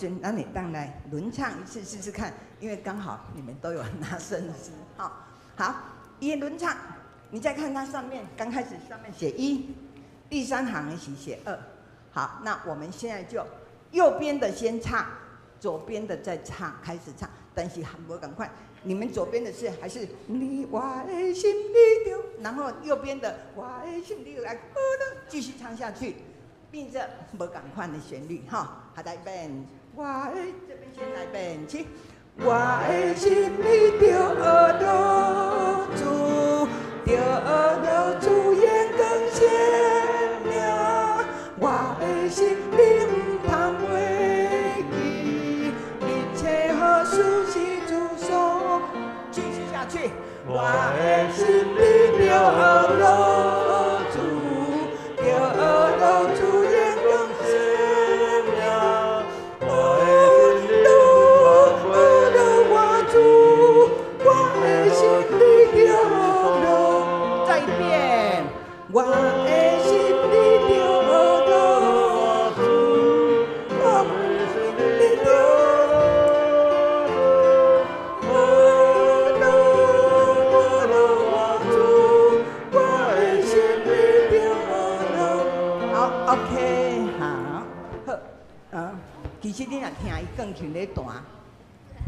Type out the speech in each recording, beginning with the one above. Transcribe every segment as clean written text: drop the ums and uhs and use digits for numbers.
阵，咱会当来轮唱一次试试看，因为刚好你们都有拿圣诗，好，一轮唱，你再看它上面，刚开始上面写1，第3行的是写2。好，那我们现在就右边的先唱，左边的再唱，开始唱，但是不赶快。你们左边的是还是你我的心里头，然后右边的我的心里来，继续唱下去，并着不赶快的旋律哈。好，来边我的这边先来边起，我的心里头耳朵主，耳朵主眼更鲜亮，我的心里不通袂记，一切好事是主所。继续下去，我的心里有耳朵主，有耳朵主眼更鲜亮，我的我主，我的心里有耳朵。再一遍，我的心里有耳朵主，我的心里有。OK， 好，其实你若听伊钢琴咧弹，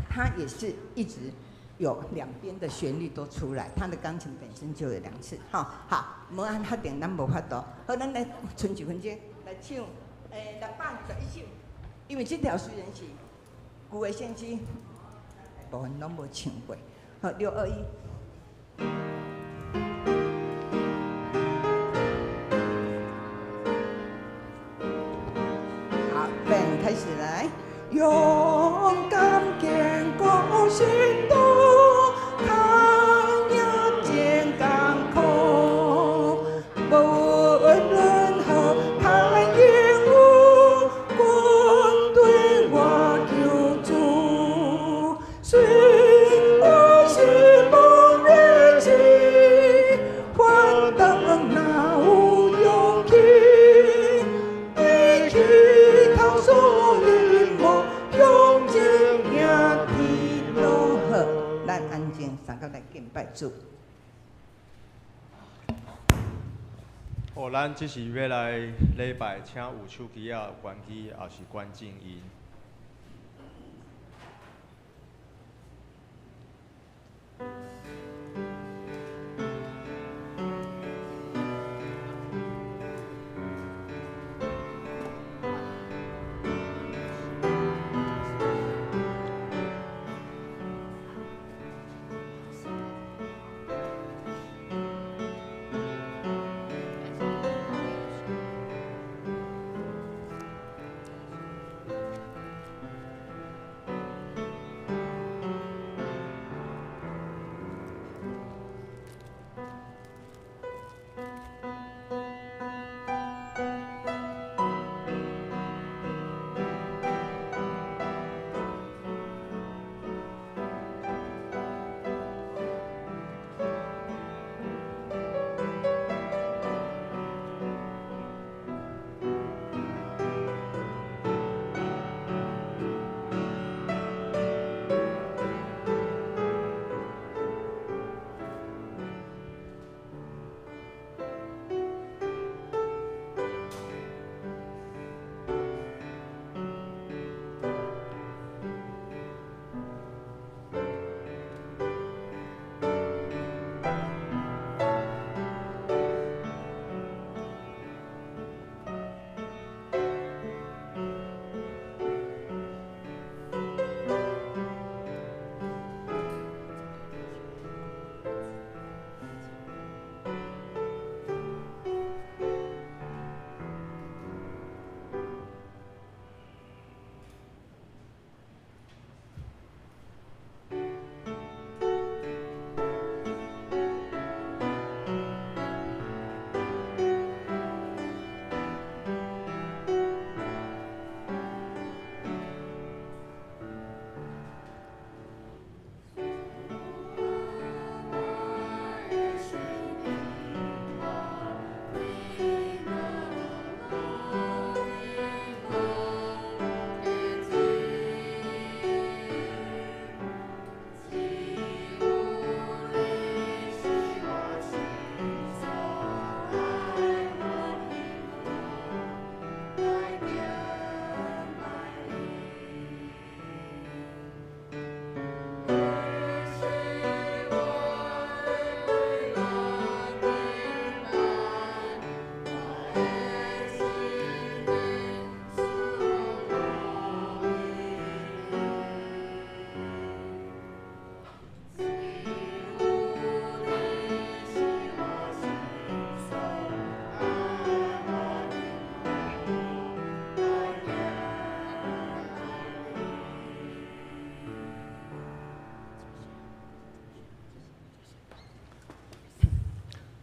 它也是一直有2边的旋律都出来，它的钢琴本身就有2次，好，无按确定咱无法度，好，咱来剩1分钟来唱621首，因为这条虽然是旧的圣诗，部分拢无唱过，好，621。开始来，勇敢坚固心动，抗压健康口，无论任何太厌恶，quân对我求助，虽我是梦日记，幻灯那有勇气，对去逃走。咱安静3个来敬拜主。哦，咱这是要来礼拜，请有手机啊、关机，也是关静音。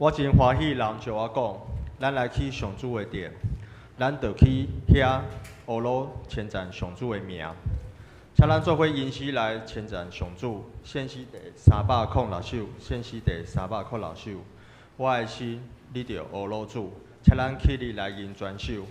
我真欢喜人就我讲，咱来去上主的殿，咱就去遐学罗称赞上主的名。请咱做伙吟诗来称赞上主，献诗第306首，献诗第306首。我的心，你着学罗主，请咱起立来吟全首。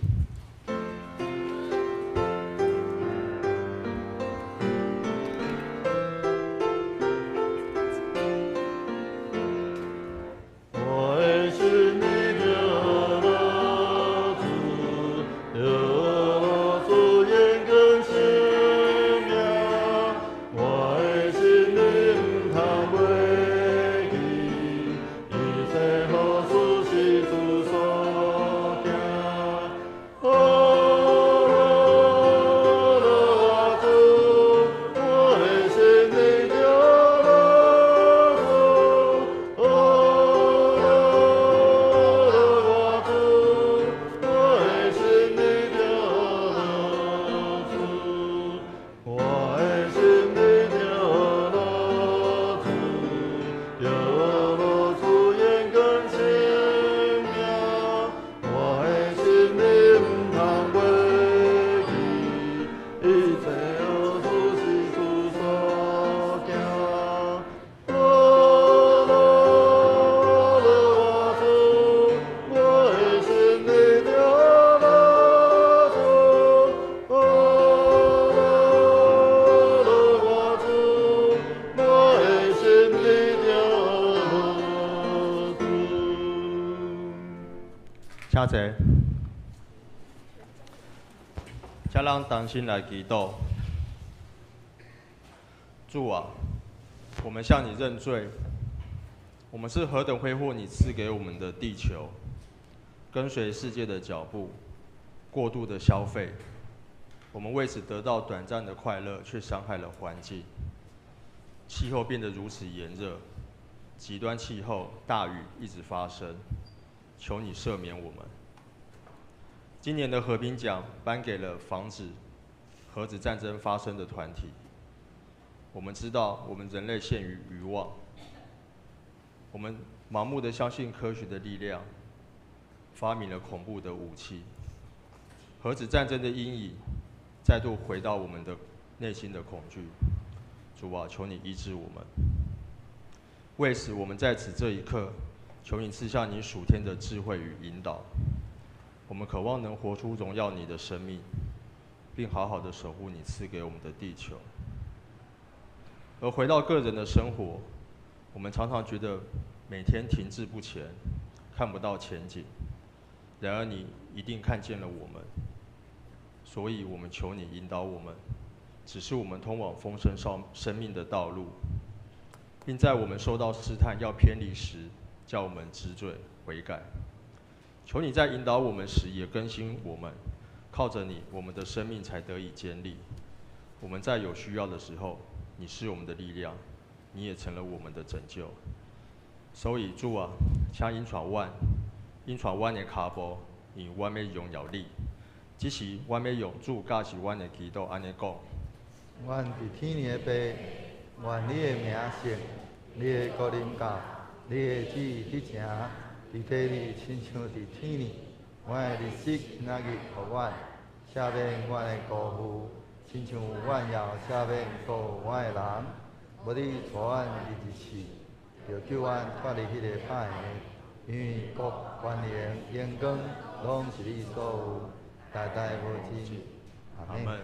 请坐，请咱同心来祈祷。主啊，我们向你认罪，我们是何等挥霍你赐给我们的地球，跟随世界的脚步，过度的消费，我们为此得到短暂的快乐，却伤害了环境。气候变得如此炎热，极端气候、大雨一直发生。求你赦免我们。今年的和平奖颁给了防止核子战争发生的团体。我们知道，我们人类陷于愚妄，我们盲目的相信科学的力量，发明了恐怖的武器。核子战争的阴影再度回到我们的内心的恐惧。主啊，求你医治我们。为此，我们在此这一刻，求你赐下你属天的智慧与引导。我们渴望能活出荣耀你的生命，并好好的守护你赐给我们的地球。而回到个人的生活，我们常常觉得每天停滞不前，看不到前景。然而你一定看见了我们，所以我们求你引导我们，指示我们通往丰盛生命的道路，并在我们受到试探要偏离时，叫我们知罪悔改。求你在引导我们时也更新我们，靠着你，我们的生命才得以坚立。我们在有需要的时候，你是我们的力量，你也成了我们的拯救。所以主啊，请引传阮的脚步，因阮要荣耀你。只是阮要用主教是阮的祈祷安尼讲。阮伫天的爸，愿你的名圣，你的国临到，你的旨意伫成，伫地里亲像伫天里。阮的日子今仔日予阮，赦免阮的辜负，亲像阮也赦免辜负阮的人。无你带阮入日死，就救阮脱离迄个歹的，因为国、权力、荣光，拢是你所有，代代无尽。阿门。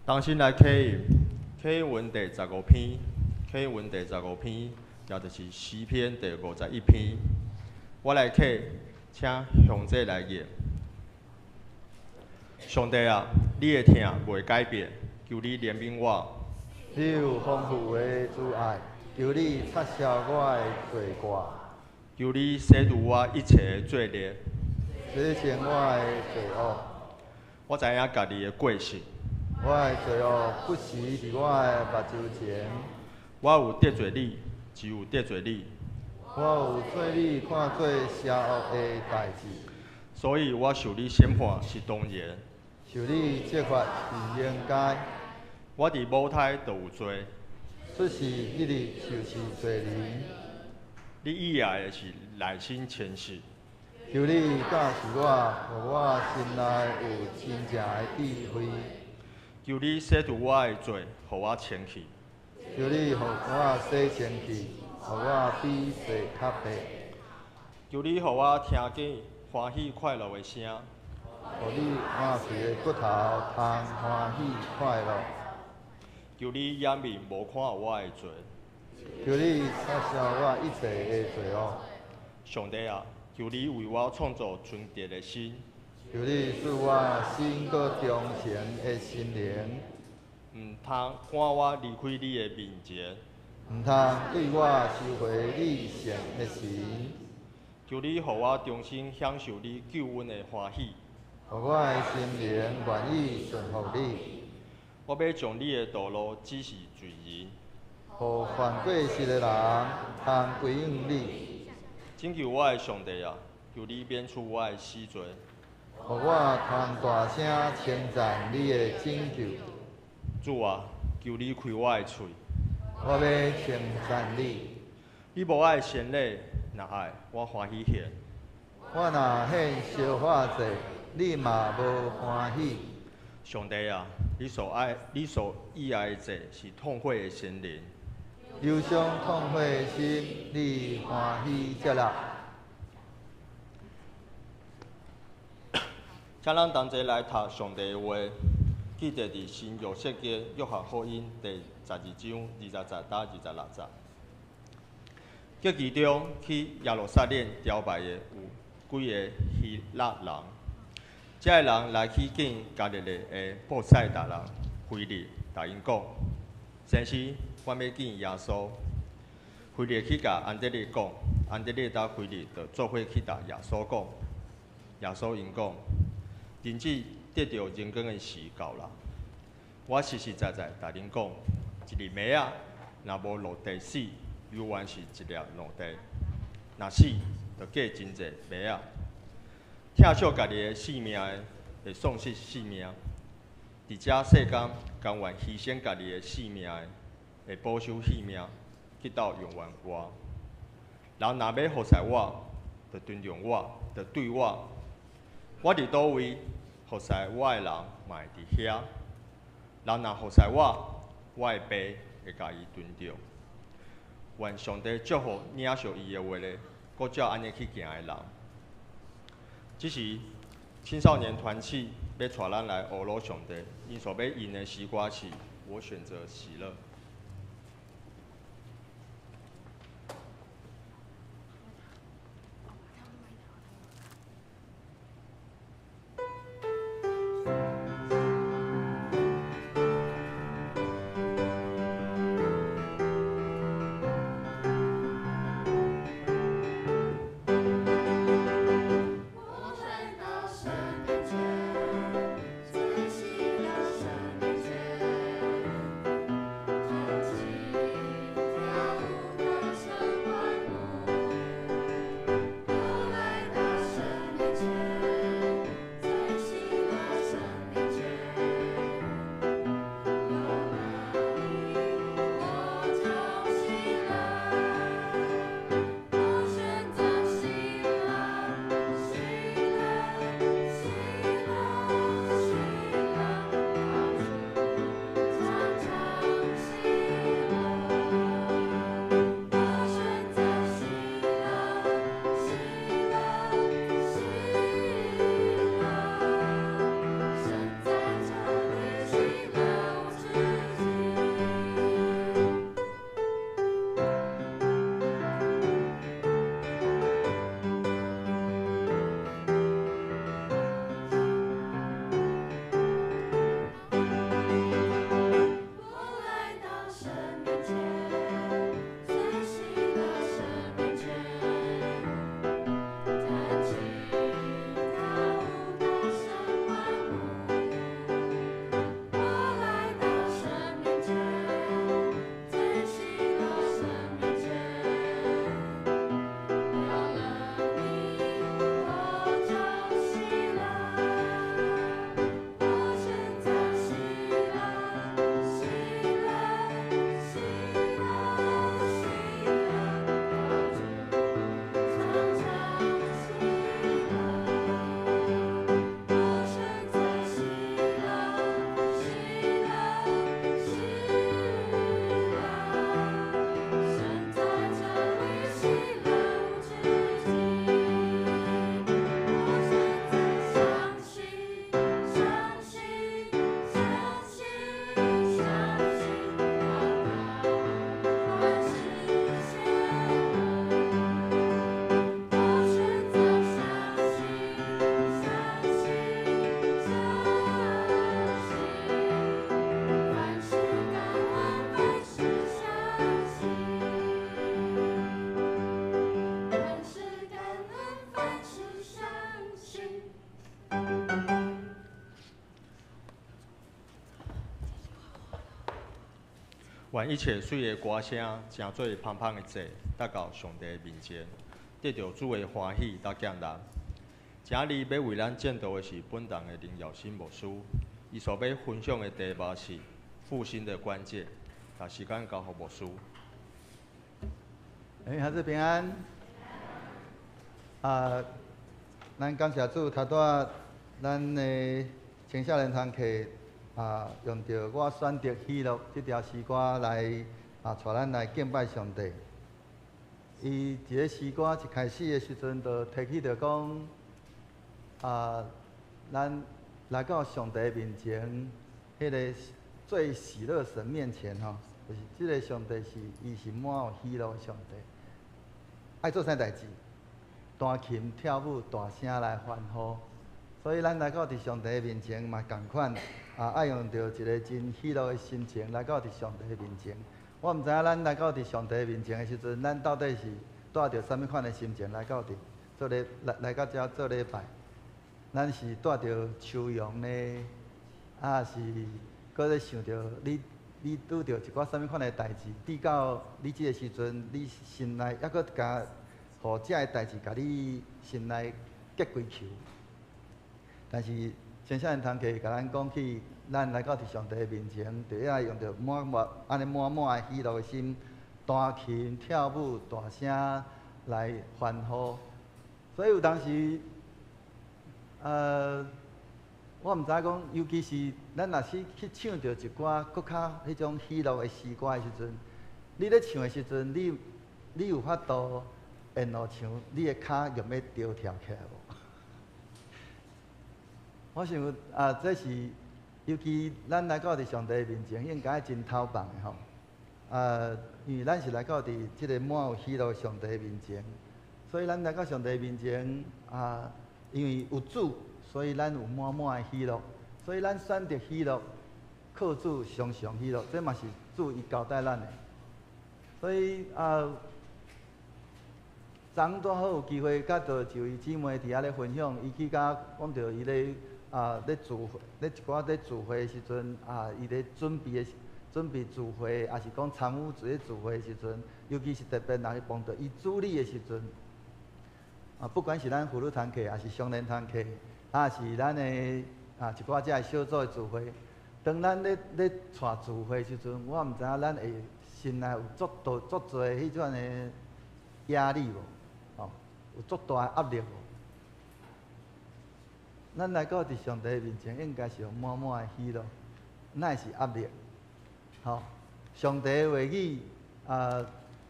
当心来 K 文第15篇，K 文第15篇，也就是诗篇第51篇。我来客，请向这来念。上帝啊，你的疼袂改变，求你怜悯我。你有丰富的慈爱，求你擦消我的罪过，求你洗除我一切的罪孽。洗清我的罪恶。我知影家己的过失，我的罪恶不时伫我的目睭前，我有得罪你，只有得罪你，我有做你看做邪恶的代志，所以我受你审判是当然。受你责罚是应该。我伫母胎就有罪，出世一日就是罪人。你以爱的是内心谦实。求你教示我，互我心内有真正的智慧。求你洗除我的罪，互我清气。求你互我洗清气，互我比洗较白。求你互我听见欢喜快乐的声，互你换皮的骨头通欢喜快乐。求你掩面无看我的罪。求你擦消我一切的罪恶。上帝啊，求你为我创造纯洁的心，求你使我心搁忠诚的心灵，毋通赶我离开你的面前。毋通对我收回你善的时。求你互我重新享受你救恩的欢喜。互我的心灵愿意顺服你。我要将你的道路指示罪人，互犯过失的人通归应你。拯救我的上帝啊，求你免除我的死罪。互我通大声称赞你的拯救。主啊，求你开我的嘴。我要称赞你。你无爱先礼，若爱我欢喜献。我若献烧化祭，你嘛无欢喜。上帝啊，你所喜爱的祭是痛悔的心灵。忧伤痛悔的心，你欢喜接纳。请咱同齐来读上帝的话，记得伫新约圣经约翰福音第12章20节到26节。叫其中去耶路撒冷朝拜的有几个希腊人，这个人来去见加利利的布赛达人腓力，答因讲：先生，我要见耶稣。腓力去甲安德烈讲，安德烈甲腓力就做伙去甲耶稣讲。耶稣因讲：人子得到人工的时到啦。我实实在在答恁讲，一粒糜仔若无落地死，永远是一粒落地；若死，就嫁真济糜仔。疼惜家己的性命的，会丧失性命；伫这世间，甘愿牺牲家己的性命的，会保守性命，去到永远国。人若要服侍我，就尊重我，就对我。我伫倒位，服侍我的人嘛会伫遐。人若服侍我，我的爸会甲伊尊重。愿上帝祝福领受伊的话咧，搁照安尼去行的人。这时，青少年团契要带咱来学罗上帝，因所要引的诗歌是：我选择喜乐。我愿一切水的歌声，成做香香的祭，达到上帝的面前，得到主的欢喜甲奖励。今日要为咱见到的是本堂的灵耀新牧师，伊所要分享的题目是复兴的关键。把时间交给牧师。孩子平安。咱感谢主，头拄咱的青少年堂课用着我选择喜乐这条诗歌来带咱来敬拜上帝。伊一个诗歌一开始的时阵，就提起着讲，咱来到上帝面前，迄个最喜乐神面前吼，就是即个上帝伊是满有喜乐的上帝。爱做啥代志？弹琴、跳舞、大声来欢呼。所以咱来到伫上帝面前嘛，共款爱用着一个真喜乐的心情来到伫上帝面前。我毋知影咱来到伫上帝面前的时阵，咱到底是带着啥物款的心情来到伫做来到遮做礼拜？咱是带着秋阳呢，是搁咧想着你拄着一寡啥物款的代志，抵到你即个时阵，你心内抑搁甲互遮个代志甲你心内结归球。但是青少年堂课甲咱讲起，咱来到伫上帝面前，就要用着满的喜乐的心，弹琴、跳舞、大声来欢呼。所以有当时，我毋知讲，尤其是咱若是去唱着一寡搁较迄种喜乐的诗歌的时阵，你咧唱的时阵，你有法度沿路唱，你的脚用要着跳起来无？我想这是尤其咱来到伫上帝面前，应该真透放的吼。因为咱是来到伫即个满有喜乐的上帝面前，所以咱来到上帝面前因为有主，所以咱有满的喜乐，所以咱选择喜乐，靠主常常喜乐，这嘛是主伊交代咱的。所以昨拄好有机会，甲着一位姊妹伫遐咧分享，伊去甲讲着伊咧咧聚会，咧一寡咧聚会的时阵伊咧准备聚会，也是讲参与一个聚会的时阵，尤其是特别若是碰到伊主理的时阵，不管是咱妇女堂课，还是少年堂课，是咱的一寡遮个小组的聚会，当咱咧带聚会的时阵，我毋知影咱会心内有足侪迄种的压力无？有足大的压力无？咱来到伫上帝面前，应该是有满的喜乐，哪会是压力？上帝的话语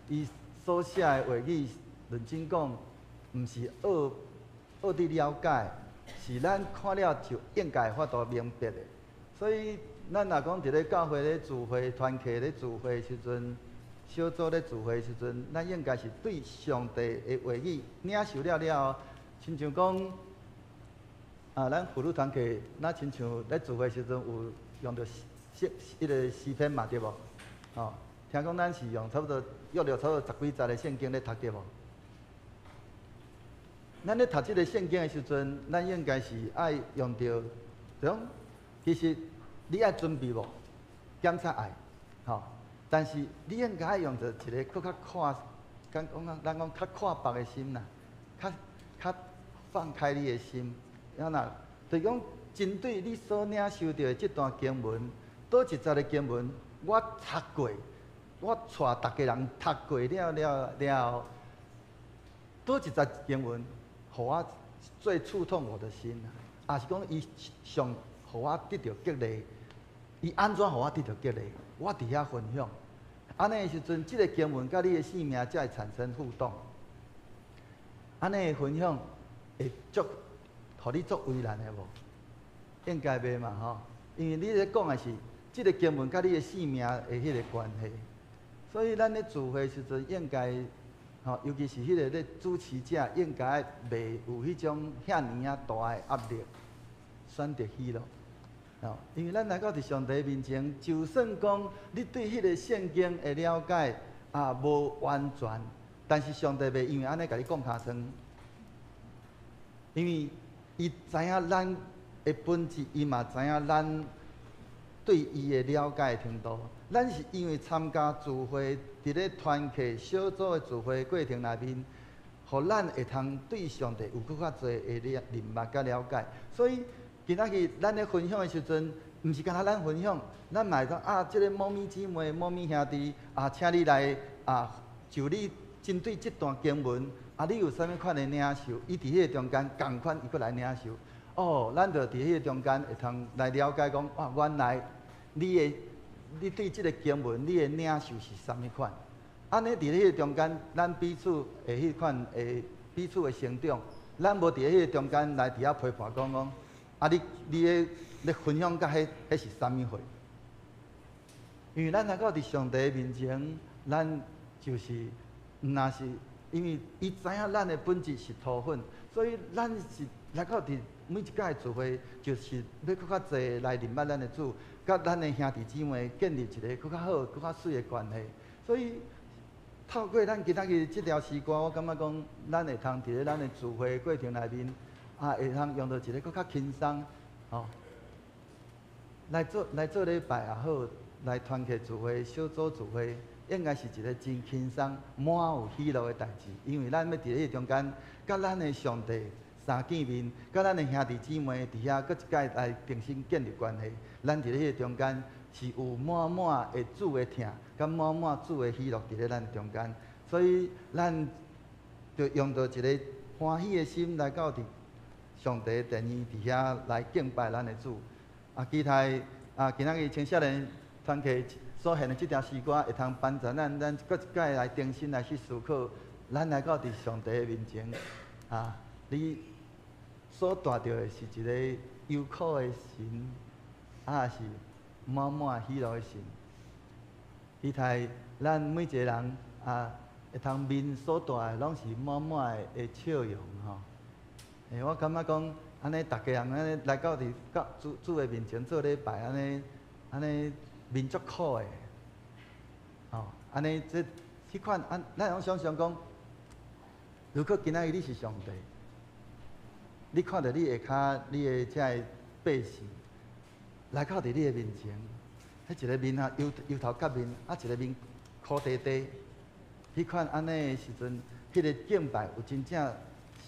伊所写的话语，认真讲，毋是学伫了解，是咱看了就应该法度明白的。所以，咱若讲伫咧教会咧聚会、团契咧聚会的时阵，小组咧聚会的时阵，咱应该是对上帝的话语领受了后，亲像讲咱妇女团契，咱亲像咧聚会的时阵有用着迄个诗篇嘛，对无？听讲咱是用差不多约了差不多10几节的圣经咧读，对无？咱咧读即个圣经的时阵，咱应该是爱用着，其实你爱准备无？检查爱，但是你应该爱用着一个更较咱讲较阔白的心啦，较放开你的心，就是讲针对你所领受到的这段经文，倒一节的经文，我读过，我带大家人读过了，倒一节经文，互我最触痛我的心啊！也是讲伊上互我得到激励，伊安怎互我得到激励？我伫遐分享，安尼的时阵，即个经文甲你的性命才会产生互动。安尼的分享会互你足为难的无？应该袂嘛因为你咧讲的是即个经文甲你的性命的迄个关系，所以咱咧聚会的时阵应该尤其是迄个咧主持者应该袂有迄种遐尼大的压力，选择喜乐。因为咱来到伫上帝面前，就算讲你对迄个圣经的了解无完全，但是上帝袂因为安尼甲你讲尻川，因为伊知影咱的本质，伊嘛知影咱对伊的了解程度。咱是因为参加聚会，伫咧团契小组的聚会过程内面，互咱会通对上帝有更较侪的认识甲了解。所以今仔日咱咧分享的时阵，毋是干那咱分享，咱嘛会讲啊，即个某咪姊妹、某咪兄弟啊，请你来啊，就你针对即段经文啊，你有啥物款的领受？伊伫迄个中间共款，伊搁来领受。哦，咱就伫迄个中间会通来了解讲，哇，原来你对即个经文你的领受是啥物款？安尼伫迄个中间，咱彼此会迄款会彼此的成长。咱无伫迄个中间来伫遐批判讲，啊，你咧分享甲迄是啥物货？因为咱来到伫上帝面前，咱就是若是因为伊知影咱的本质是土粉，所以咱是来到伫每一届的聚会，就是要更较侪来认识咱的主，甲咱的兄弟姊妹建立一个更较好、更较水的关系。所以透过咱今仔日即条诗歌，我感觉讲，咱会通伫咧咱的聚会过程内面，啊，会通用到一个更较轻松，哦，来做礼拜也好，来团契聚会、小组聚会，应该是一个真轻松、满有喜乐的代志。因为咱要伫咧中间，甲咱的上帝相见面，甲咱的兄弟姊妹伫遐，搁一届来重新建立关系。咱伫咧中间是有满满的主的疼，甲满满主的喜乐伫咧咱中间。所以咱就用到一个欢喜的心来到伫上帝的殿院伫遐来敬拜咱的主。啊，期待啊，今仔日青少年团契所献的这条诗歌，会通帮助咱搁一届来重新来去思考，咱来到伫上帝的面前，啊，你所带着的是一个忧苦的心，啊是满满喜乐的心。期待咱每一个人啊，会通面所带的拢是满满的笑容吼。我感觉讲。安尼，大家人安尼来到伫主的面前做礼拜，安尼面足苦的，哦，安尼即款咱用想象讲，如果今仔日你是上帝，你看到你下骹你的遮个百姓来到伫你的面前，迄一个面啊油头壳面，啊一个面苦滴滴，迄款安尼的时阵，迄个敬拜有真正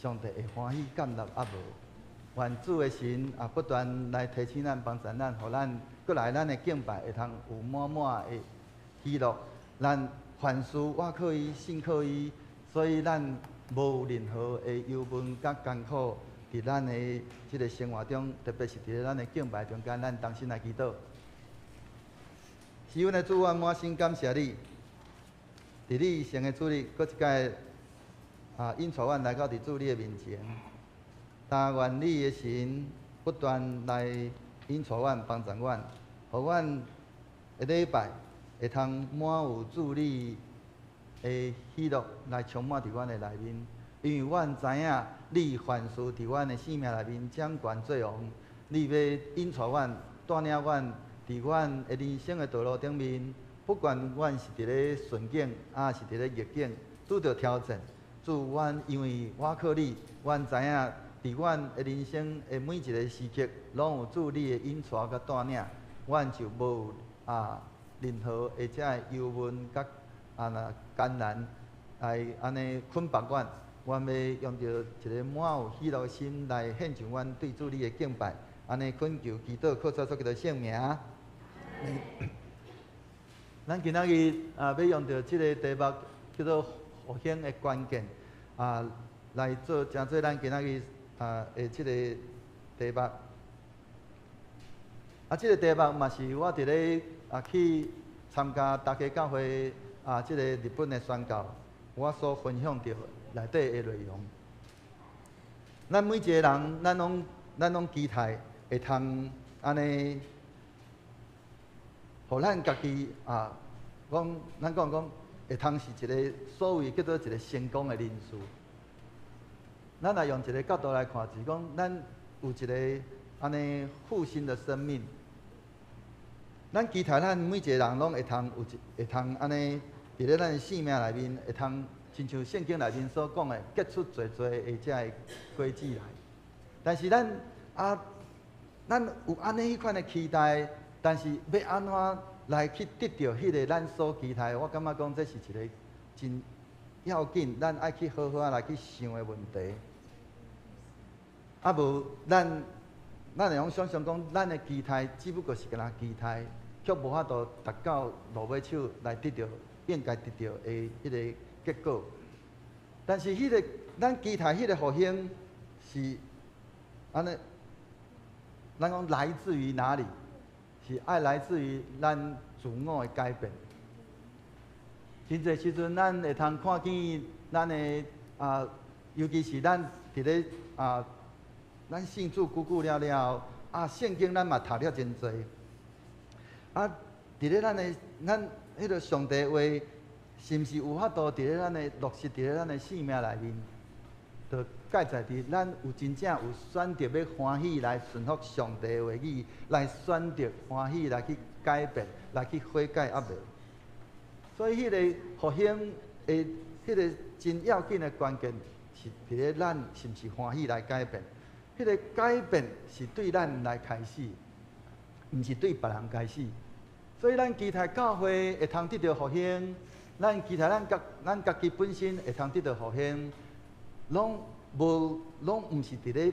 上帝会欢喜感纳啊无？愿主的神啊，不断来提醒咱、帮助咱，互咱过来咱的敬拜会通有满满的喜乐。咱凡事我靠伊，信靠伊，所以咱无有任何的忧闷甲艰苦伫咱的即个生活中，特别是伫咧咱的敬拜中间，咱同心来祈祷。是阮的主，我满心感谢你，伫你生的主日，搁一届啊，引带阮来到伫主你的面前。但愿你的神不断来引带阮、帮助阮，互阮的礼拜会通满有主你的喜乐来充满伫阮的内面。因为阮知影你凡事伫阮的生命内面掌权作王，你要引带阮、带领阮伫阮的人生的道路顶面，不管阮是伫咧顺境，啊是伫咧逆境，拄着挑战，主阮因为我靠你，阮知影。伫阮的人生的每一个时刻，拢有主你的引带甲带领，阮就无任何的遮忧闷甲艰难来安尼捆绑阮。阮要用着一个满有喜乐的心来献上阮对主你的敬拜，安尼恳求祈祷，靠主所叫做圣名。咱今仔日要用着即个题目叫做复兴的关键来做诚做咱今仔日。的即个题目，即个题目嘛是我伫咧去参加大家教会即个日本的宣教，我所分享到内底的内容。咱每一个人，咱拢期待会通安尼，互咱家己咱讲会通是一个所谓叫做一个成功的人士。咱来用一个角度来看，就是讲，咱有一个安尼复兴的生命。咱期待咱每一个人拢会通安尼，伫咧咱的生命内面，会通亲像圣经内面所讲的，结出侪侪的遮个果子来。但是咱有安尼迄款的期待，但是要安怎来去得到迄个咱所期待？我感觉讲这是一个真要紧，咱爱去好好来去想的问题。啊无咱会用想象讲，咱的期待只不过是个人期待，却无法度达到落尾手来得到应该得到的迄个结果。但是迄、个咱期待迄个复兴是安尼，咱讲来自于哪里？是爱来自于咱自我的改变。真侪时阵，咱会通看见咱的尤其是咱伫咧咱信主久了了圣经咱嘛读了真侪。伫咧咱迄个上帝话，是毋是有法度伫咧咱的落实伫咧咱的生命内面？就介在伫咱有真正有选择要欢喜来顺服上帝的话语，来选择欢喜来去改变，来去悔改啊未？所以迄个复兴的迄个真要紧的关键是伫咧咱是毋是欢喜来改变？迄个改变是对咱来开始，毋是对别人开始。所以咱期待教会会通得到复兴，咱期待咱家己本身会通得到复兴。拢毋是伫咧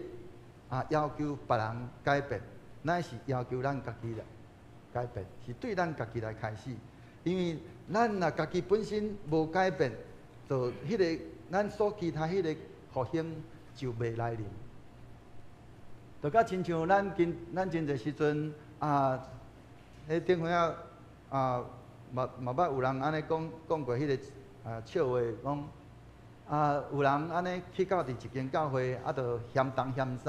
要求别人改变，乃是要求咱家己来改变，是对咱家己来开始。因为咱若家己本身无改变，就迄个咱所期待迄个复兴就袂来临。就甲亲像咱真侪时阵迄顶回嘛捌有人安尼讲过迄个笑话讲。有人安尼去到伫一间教会，就嫌东嫌西，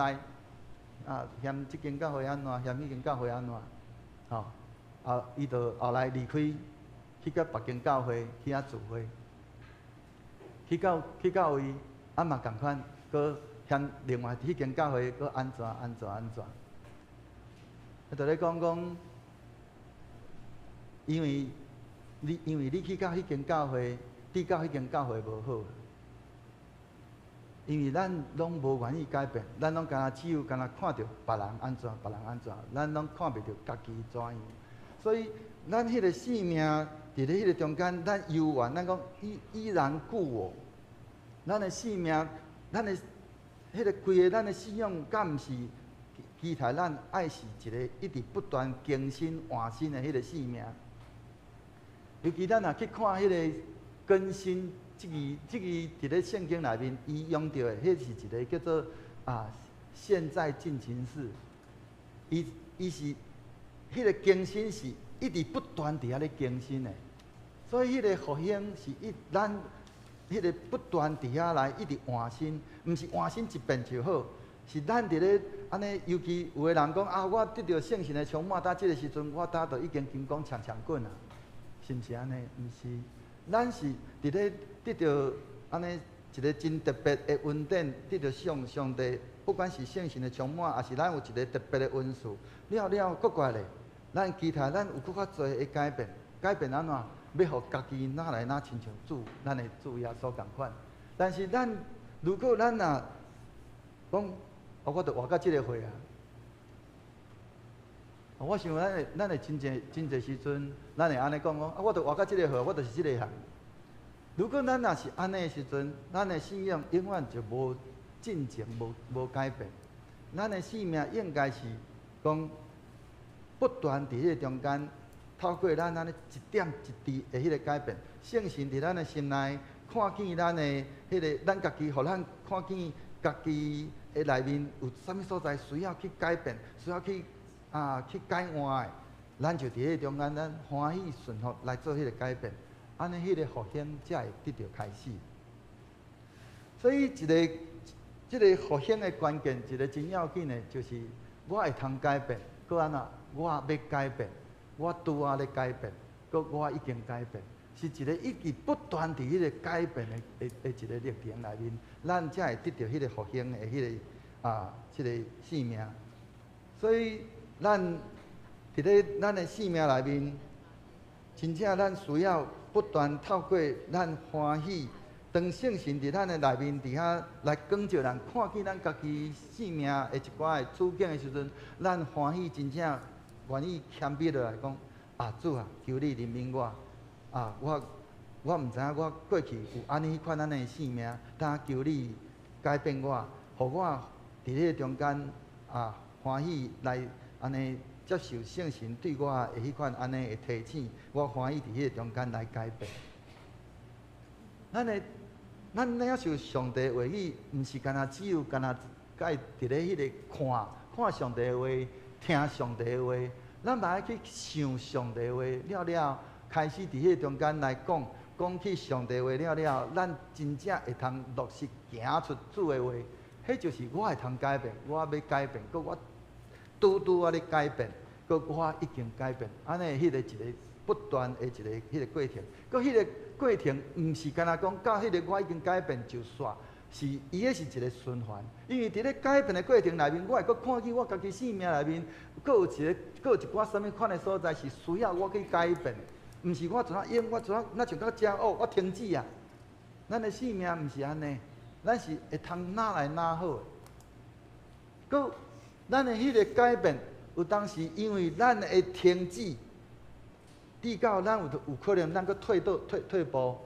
嫌即间教会安怎，嫌迄间教会安怎，伊就后来离开，去到别间教会去自会，去到位，嘛共款，搁嫌另外迄间教会搁安怎。就咧讲，因为你去到迄间教会，你到迄间教会无好。因为咱拢无愿意改变，咱拢只有看到别人安怎，咱拢看袂到家己怎样。所以咱迄个生命伫咧迄个中间，咱犹原咱讲依然故我。咱的生命，咱的迄个规个咱的信仰，敢毋是期待咱爱是一个一直不断更新换新的迄个生命。尤其咱若去看迄个更新。即个伫咧圣经内面，伊用到的，迄是一个叫做现在进行式。伊是迄个更新是一直不断伫遐咧更新的，所以迄个复兴是咱迄个不断伫遐来一直换新，毋是换新一遍就好，是咱伫咧安尼。尤其有个人讲我得到圣神的充满，到即个时阵我就已经金光强棍啊，是毋是安尼？毋是，咱是伫咧。得到安尼一个真特别的恩典，得到上帝，不管是圣神的充满，还是咱有一个特别的恩赐，了搁过来，咱期待咱有搁较侪的改变，改变安怎？要互家己哪来亲像咱的主耶稣共款。但是如果咱若讲，我着活到即个岁啊，我想咱会真侪时阵，咱会安尼讲我着活到即个岁，我着是即个项。如果咱若是安尼的时阵，咱的信仰永远就无进前，无改变。咱的生命应该是讲不断伫迄个中间，透过咱安尼一点一滴的迄个改变，圣神伫咱的心内看见咱的迄个，咱家己，互咱看见家己的内面有啥物所在需要去改变，需要去改换的，咱就伫迄个中间，咱欢喜顺服来做迄个改变。安尼，迄个复兴才会得到开始。所以，即个复兴的关键，一个真要紧的，就是我会通改变，搁安怎？我要改变，我拄啊咧改变，搁我已经改变，是一个一直不断伫迄个改变的一个历程内面，咱才会得到迄个复兴的迄个即个生命。所以，咱伫咧咱的生命内面，真正咱需要。不断透过咱欢喜，当圣神伫咱的内面伫遐来光照人，看见咱家己生命的一寡的处境的时阵，咱欢喜真正愿意谦卑落来讲，啊主啊，求你怜悯我，啊我毋知影我过去有安尼迄款安尼性命，但求你改变我，互我伫迄个中间啊欢喜来安尼接受圣神对我的迄款安尼的提醒，我欢喜伫迄个中间来改变。咱领受上帝的话语，毋是干那只有干那该伫咧迄个看上帝的话，听上帝的话，咱嘛爱去想上帝的话了，开始伫迄个中间来讲起上帝的话了，咱真正会通落实行出主的话，迄就是我会通改变，我要改变，佮我拄我咧改变，佮我已经改变，安尼迄个一个不断的迄个过程，佮迄个过程毋是干那讲到迄个我已经改变就煞，是伊个是一个循环，因为伫咧改变的过程内面，我会佮看见我家己生命内面，佮有一寡啥物款的所在是需要我去改变。毋是我我那像到遮哦，我停止啊！咱的生命毋是安尼，咱是会通哪来哪好。佮咱的迄个改变，有当时因为咱会停止，至到咱有可能咱佮退步。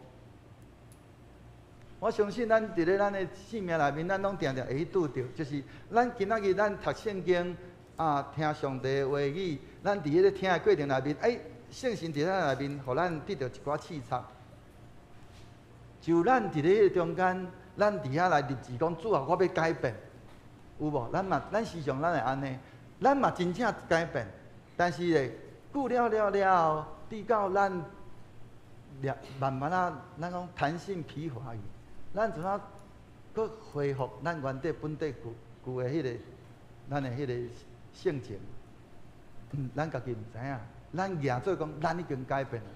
我相信咱伫咧咱的生命内面，咱拢定会去拄着，就是咱今仔日咱读圣经啊，听上帝的话语，咱伫迄个听的过程内面，圣神伫咱内面，互咱得到一寡试察。就咱伫咧迄中间，咱伫遐来立志讲主啊，我要改变，有无？咱时常咱会安尼，咱嘛真正改变，但是咧，久了，直到咱慢慢啊，咱讲弹性疲乏去，咱怎啊搁恢复咱原底本地旧的迄个咱的迄个性情，咱家己毋知影。咱硬做讲，咱已经改变了。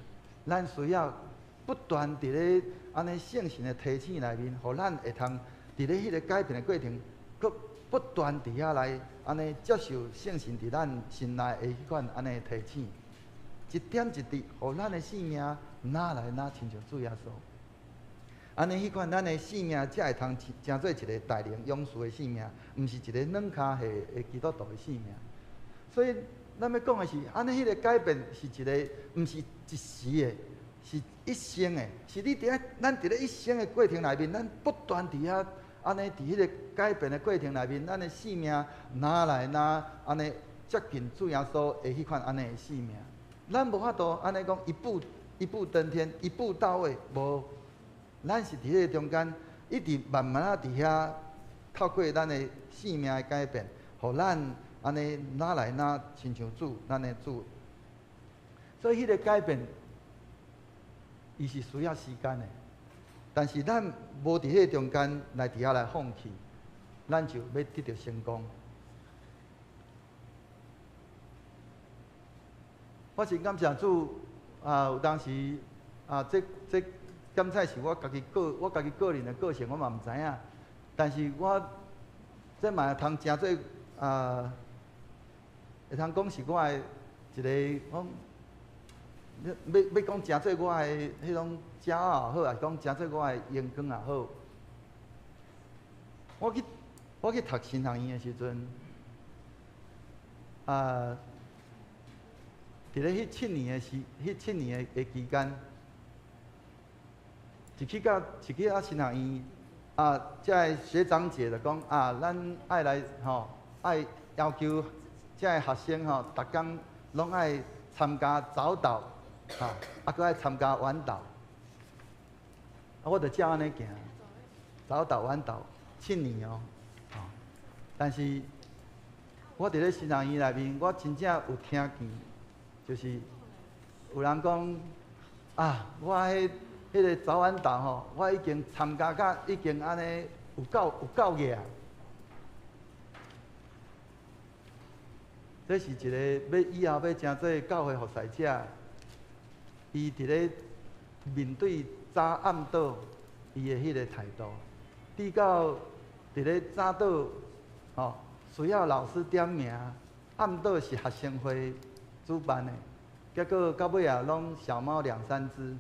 咱需要不断伫咧安尼圣神的提醒内面，互咱会通伫咧迄个改变的过程，佮不断伫遐来安尼接受圣神伫咱心内的迄款安尼提醒，一点一滴，互咱的生命哪来哪亲像主耶稣。安尼迄款咱的生命才会通成做一个大能勇士的生命，毋是一个软脚下的基督徒的生命。所以。咱要讲的是，安尼迄个改变是一个，毋是一时的，是一生的，是你咱伫咧一生的过程内面，咱不断伫遐安尼伫迄个改变的过程内面，咱的生命哪来哪安尼接近主耶稣的迄款安尼的生命，咱无法度安尼讲一步登天，一步到位，无，咱是伫迄个中间一直慢慢啊伫遐透过咱的生命的改变，互咱。安尼哪来哪亲像主，咱的主，所以迄个改变，伊是需要时间的。但是咱无伫迄个中间来伫遐来放弃，咱就要得到成功。我真感谢主啊！有当时啊，这检测是我家己个人的个性，我嘛毋知影。但是我这嘛通诚做啊。会通讲是我的一个讲，要讲诚做我的迄种骄傲也好，还是讲诚做我的荣光也好。我去读神学院的时阵，啊，伫咧迄7年的期间，一去到神学院，啊，这学长姐就讲啊，咱爱来爱要求。这个学生逐工拢爱参加早祷，搁爱参加晚祷。我就照安尼行，早祷晚祷7年哦。但是我伫咧神学院内面，我真正有听见，就是有人讲啊，我迄个早晚祷我已经参加甲已经安尼有够个啊。这是一个以后要成做教会服侍者，伊伫咧面对早暗祷伊的迄个态度，直到伫咧早祷需要老师点名，暗祷是学生会主办的，结果到尾啊拢小猫2、3只。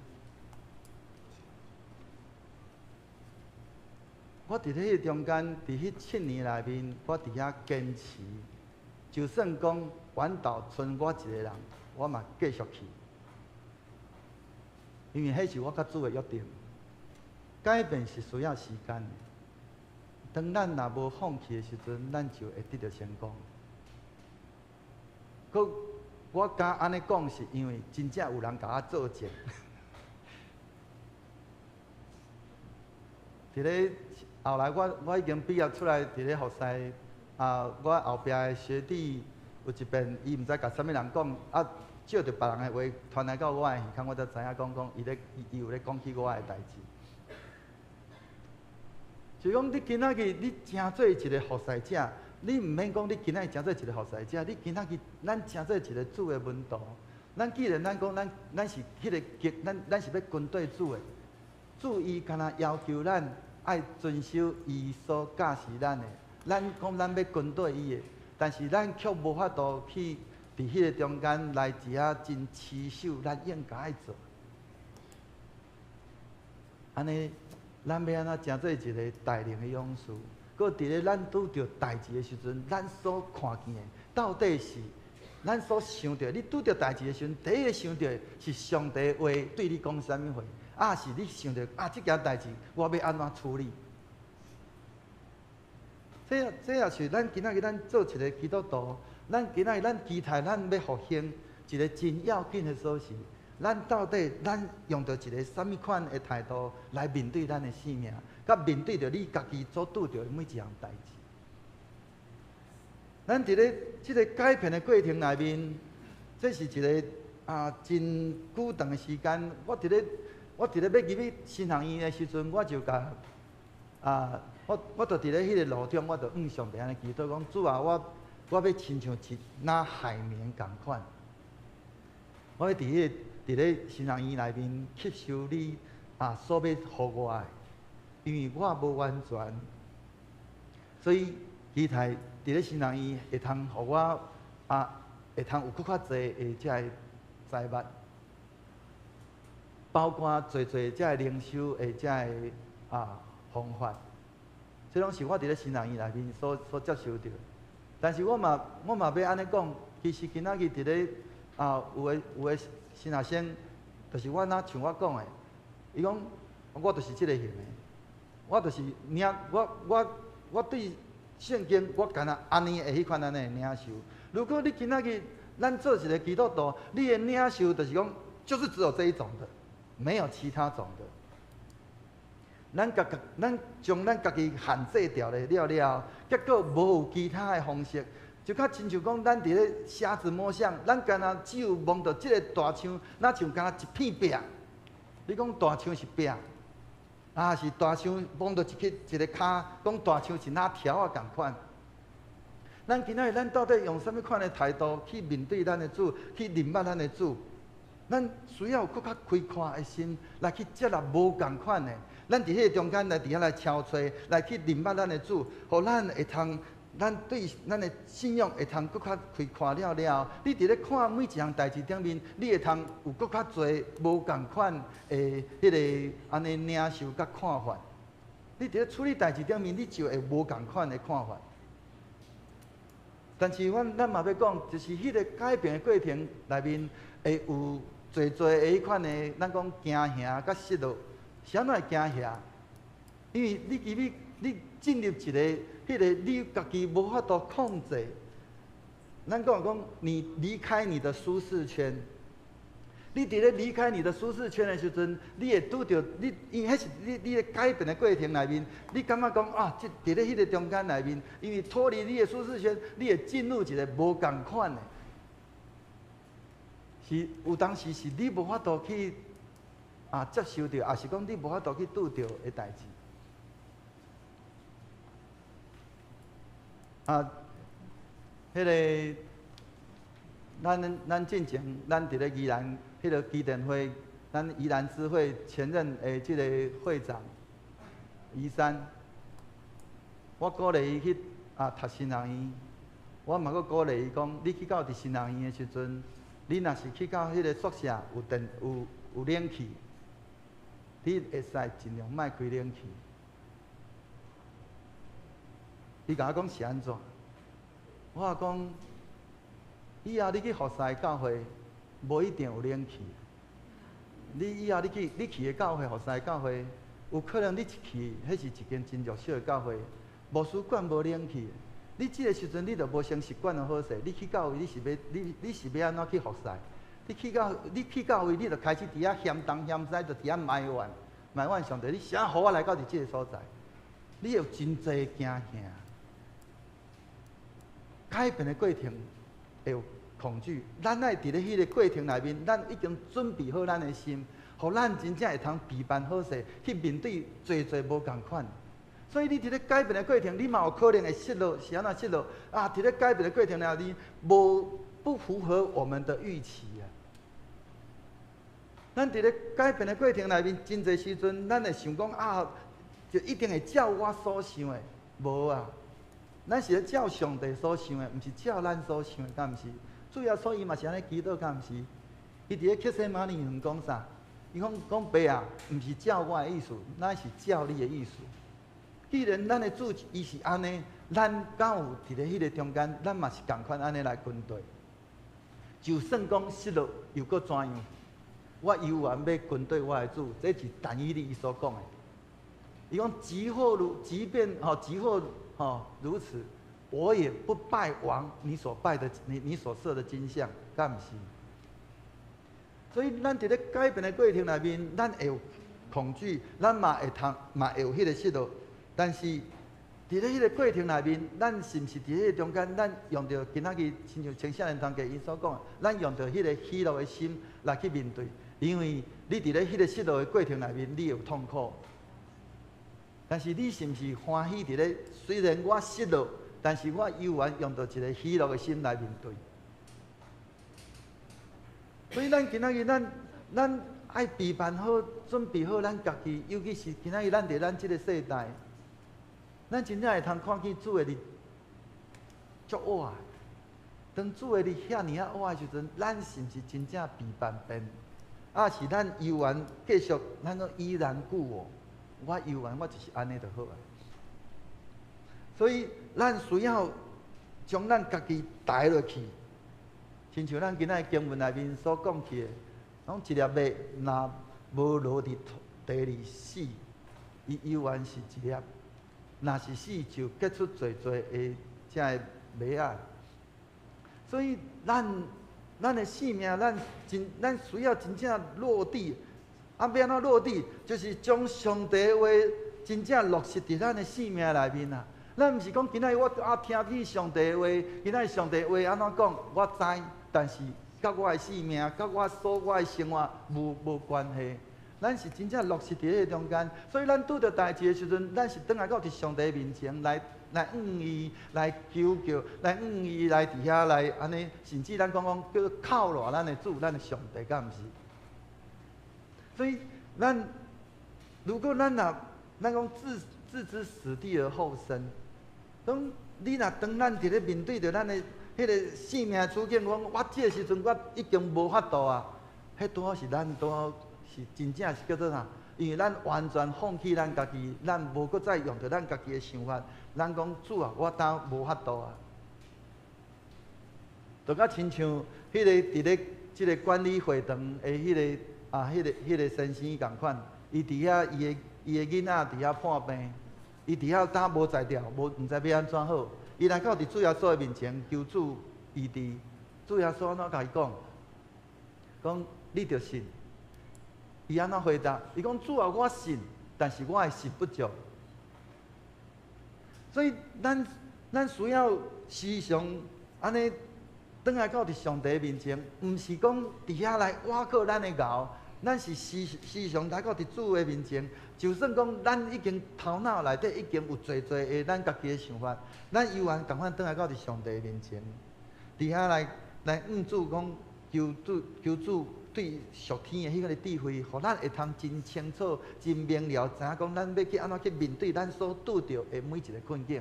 我伫咧迄中间，伫迄7年内面，我伫遐坚持。就算讲管道剩我一个人，我嘛继续去，因为迄是我甲主的约定。改变是需要时间的，当咱若无放弃的时阵，咱就会得到成功。我敢安尼讲，是因为真正有人甲我作证。伫咧后来我已经毕业出来，伫咧服侍我后壁的学弟有一遍，伊毋知甲啥物人讲，照着别人的话传来到我的耳孔，我才知影讲伊有咧讲起我的代志。就讲你今仔日你真做一个服侍者，你毋免讲你今仔日真做一个服侍者，你今仔日咱真做一个主的门徒。咱既然咱讲咱是迄个咱是要跟对主的。主伊敢若要求咱爱遵守伊所教示咱的，咱讲咱要跟对伊的，但是咱却无法度去伫迄个中间来一下真持守咱应该爱做。安尼，咱要安怎真做一个带领的勇士？搁伫咧咱拄着代志的时阵，咱所看见的到底是咱所想到？你拄着代志的时阵，第一个想到的是上帝话对你讲啥物话？是你想到这件代志我要安怎处理？这也是咱今仔日咱做一个基督徒，咱今仔日咱期待咱要复兴一个真要紧的锁匙。咱到底咱用着一个什么款的态度来面对咱的生命，甲面对着你家己所拄着的每一样代志？咱伫咧这个改变的过程内面，这是一个真久长的时间。我伫咧要入去新学院的时阵，我就甲我就伫咧迄个路中，我就向上帝安尼祈祷讲：主啊，我要亲像一那海绵共款，我要伫咧新学院内面吸收你所要互我的，因为我无完全，所以期待伫咧新学院会通互我会通有搁较侪的遮个财物。包括做遮个灵修的遮个方法，这拢是我伫咧新学院内面所接受到。但是我嘛要安尼讲，其实今仔日伫咧有诶新学生，就是我像我讲的，伊讲我就是即个型的，我就是我对圣经我干安尼会迄款安尼领受。如果你今仔日咱做一个基督徒，你的领受就是讲，就是只有这一种的。没有其他种的，咱将咱家己限制掉了，结果无有其他的方式，就较亲像讲咱伫咧瞎子摸象，咱干若只有望到即个大象，那像干若一片壁。你讲大象是壁，是大象望到一个骹，讲大象是哪条啊共款。咱今仔日咱到底用什么款的态度去面对咱的主，去认捌咱的主？咱需要搁较开阔的心来去接纳无共款的，咱伫迄个中间来伫遐来挑选，来去认捌咱的主，互咱会通，咱对咱的信仰会通搁较开阔了。你伫咧看每一项代志顶面，你会通有搁较侪无共款的迄个安尼领受甲看法。你伫咧处理代志顶面，你就会无共款的看法。但是咱嘛要讲，就是迄个改变的过程内面会有。侪的迄款的，咱讲惊吓甲失落，是安怎会惊吓？因为你进入一个迄个你家己无法度控制。咱讲你离开你的舒适圈，你伫咧离开你的舒适圈的时阵，你会拄着你，因为迄是你咧改变的过程内面，你感觉讲伫咧迄个中间内面，因为脱离你的舒适圈，你会进入一个无共款的。是有当时是你无法度去接受到，也是讲你无法度去拄到的代志。迄个咱进前，咱伫咧宜兰迄个基甸会，咱宜兰支会前任的即个会长宜山，我鼓励伊去读新学院，我嘛阁鼓励伊讲，你去到伫新学院的时阵。你若是去到迄个宿舍有冷气，你会使尽量莫开冷气。伊甲我讲是安怎？我讲以后你去服侍的教会，无一定有冷气。你以后你去的教会，服侍的教会，有可能你一去，迄是一间真弱小的教会，牧师馆无冷气。你即个时阵你就无先习惯的好势，你去教会你是要安怎去服侍？你去教会，你就开始伫遐嫌东嫌西，就伫遐埋怨上帝，你啥互我来到伫即个所在？你有真济惊吓。改变的过程会有恐惧，咱爱伫咧迄个过程内面，咱已经准备好咱的心，互咱真正会通备办好势，去面对侪无共款。所以你伫咧改变的过程，你嘛有可能会失落，是安怎失落？啊，伫咧改变的过程了，你不符合我们的预期啊。咱伫咧改变的过程内面，真侪时阵，咱会想讲啊，就一定会照我所想的，无啊。咱是咧照上帝所想的，毋是照咱所想的，敢毋是？主要所以嘛是安尼祈祷，敢毋是？伊伫咧克西马尼园讲啥？伊讲爸啊，毋是照我的意思，乃是照你的意思。既然咱的主伊是安尼，咱敢有伫咧迄个中间，咱嘛是共款安尼来军队。就算讲失落又搁怎样？我犹原要军队我的主，这是但以理伊所讲的。伊讲即便如此，我也不拜王你所拜的你所设的金像，敢毋是？所以咱伫咧改变的过程内面，咱会有恐惧，咱嘛会有迄个失落。但是伫咧迄个过程内面，咱是毋是伫迄个中间，咱用着今仔日亲像青少年堂给因所讲，咱用着迄个喜乐的心来去面对，因为你伫咧迄个失落的过程内面，你有痛苦。但是你是毋是欢喜伫咧？虽然我失落，但是我犹原用着一个喜乐的心来面对。所以咱今仔日咱爱备办好、准备好咱家己，尤其是今仔日咱伫咱即个世代。咱真正会通看见主的日足晚，当主的日遐尔啊晚的时阵，咱是毋是真正备办便？啊，是咱犹原继续，咱个依然故我，我犹原我就是安尼就好啊。所以咱需要将咱家己抬落去，亲像咱今仔经文内面所讲起的，讲一粒麦若无落伫地里死，伊犹原是一粒。若是死，就结出侪的这麦仔。所以咱的性命，咱需要真正落地。啊，要安怎落地？就是将上帝的话真正落实伫咱的性命内面啊。咱毋是讲今仔日我听去上帝的话，今仔日上帝的话安怎讲，我知，但是甲我的性命、甲我的生活无关系。咱是真正落实伫迄个中间，所以咱拄着代志的时阵，咱是倒来到伫上帝面前来伊、来求救、来伊、来伫遐来安尼，甚至咱讲叫做靠落咱的主、咱的上帝，敢毋是？所以如果咱讲置之死地而后生，当你当咱伫咧面对着咱的迄个性命处境，我即个时阵我已经无法度啊，迄拄好是咱拄好。是真正是叫做啥？因为咱完全放弃咱家己，咱无搁再用着咱家己的想法。咱讲主啊，我当无法度啊。就甲亲像迄个伫咧即个管理会堂的迄个先生共款，伊伫遐伊的囡仔伫遐破病，伊伫遐打无在调，毋知要安怎好。伊来到伫主耶稣的面前求主医治，主耶稣安怎甲伊讲？讲你着信。伊安怎回答？伊讲主啊，我信，但是我的信不足。所以咱需要时常安尼，转来到伫上帝面前，毋是讲伫遐来挖靠咱的熬，咱是时常来到伫主的面前。就算讲咱已经头脑内底已经有侪的咱家己的想法，咱犹原共款转来到伫上帝面前，伫遐来主讲求主。对属天的迄个智慧，互咱会通真清楚、真明了，知影讲咱要去安怎去面对咱所拄着的每一个困境。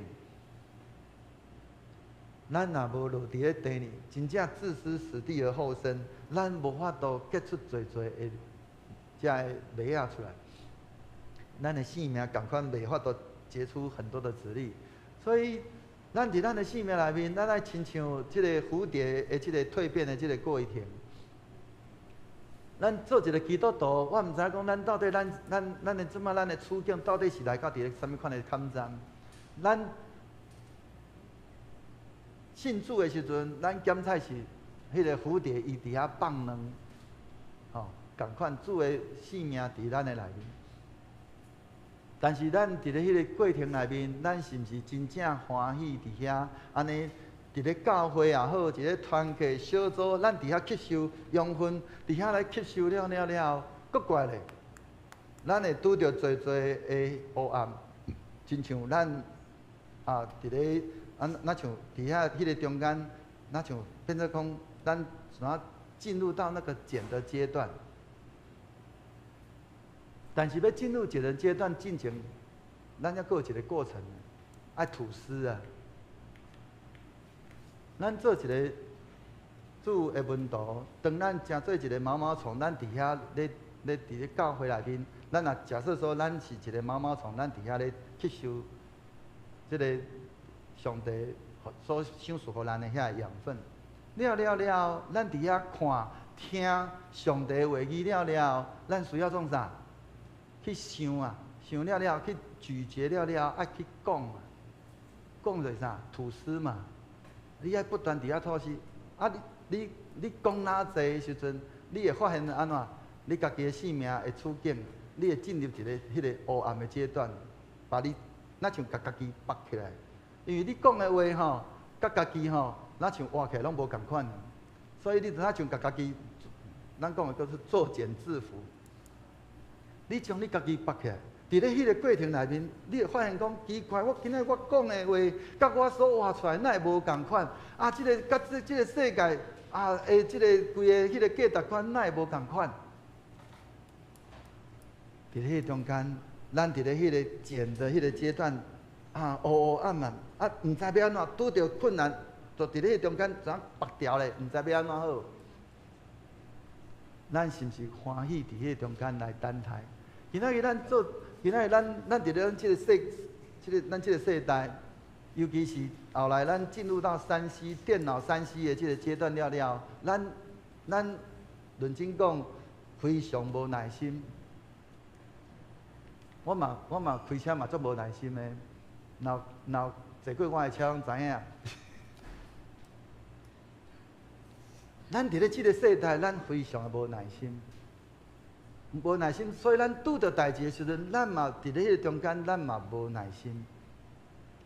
咱若无落伫咧地里，真正置之死地而后生，咱无法度结出侪的这麦仔出来。咱的性命共款袂法度结出很多的子粒，所以咱伫咱的生命内面，咱爱亲像即个蝴蝶的即个蜕变的即个过程。咱做一个基督徒，我毋知讲咱到底咱的即摆咱的处境到底是来到伫咧什物款的坎站？咱信主的时阵，咱检采是迄个蝴蝶伊伫遐放卵，吼，共款主的性命伫咱的内面。但是咱伫咧迄个过程内面，咱是毋是真正欢喜伫遐安尼？伫咧教会也好，一个团契小组，咱伫遐吸收养分，伫遐来吸收了，搁过来咧，咱会拄着侪的黑暗，亲像咱伫咧那像伫遐迄个中间，那像变做讲，咱想要进入到那个茧的阶段，但是要进入茧的阶段进前，咱要有一个过程，爱吐丝啊。咱做一个主的门徒，当咱成做一个毛毛虫，咱伫遐咧伫咧教会内面，咱若假设说咱是一个毛毛虫，咱伫遐咧吸收即个上帝所赏赐互咱的遐养分。了，咱伫遐看、听上帝的话语了，咱需要创啥？去想啊，想了，去咀嚼了，爱去讲啊，讲就是啥？吐丝嘛。你爱不断伫遐吐丝，你讲哪济的时阵，你会发现安怎？你家己的生命的处境，你会进入一个迄个黑暗的阶段，把你那像家己绑起来。因为你讲的话吼，甲家己吼，那像活起来拢无共款，所以你那像家己，咱讲的叫做作茧自缚。你将你家己绑起来。伫咧迄个过程内面，你会发现讲奇怪，我今仔我讲的话，甲我所活出来，哪会无共款？即个甲即个世界即个规个迄个价值观，哪会无共款？伫咧迄中间，咱伫咧迄个茧的迄个阶段，黑暗啊，毋知要安怎，拄着困难，就伫咧迄中间怎拔掉咧，毋知要安怎好。咱是毋是欢喜伫迄中间来等待？今仔日咱伫咧咱即个世代，尤其是后来咱进入到3C 电脑3C 的即个阶段了，咱认真讲非常无耐心。我嘛开车嘛足无耐心的，若坐过我的车拢知影。咱伫咧即个世代，咱非常的无耐心。无耐心，所以咱拄着代志的时阵，咱嘛伫咧迄个中间，咱嘛无耐心。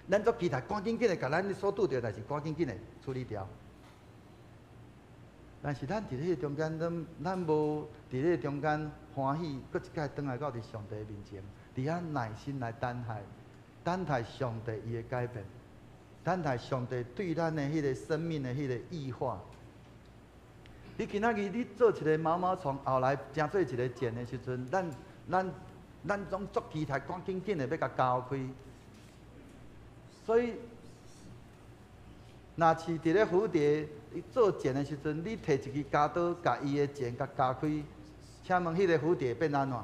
咱做期待，赶紧的，甲咱所拄着代志，赶紧的处理掉。但是咱伫咧迄个中间，咱无伫咧中间欢喜，搁一摆转来到伫上帝面前，伫遐耐心来等待上帝伊的改变，等待上帝对咱的迄个生命的迄个异化。你今仔日你做一个毛毛虫，后来成做一个茧的时阵，咱总足期待，赶紧的要甲交开。所以，若是伫咧蝴蝶做茧的时阵，你摕一支夹刀，甲伊的茧甲夹开，请问迄个蝴蝶变安怎？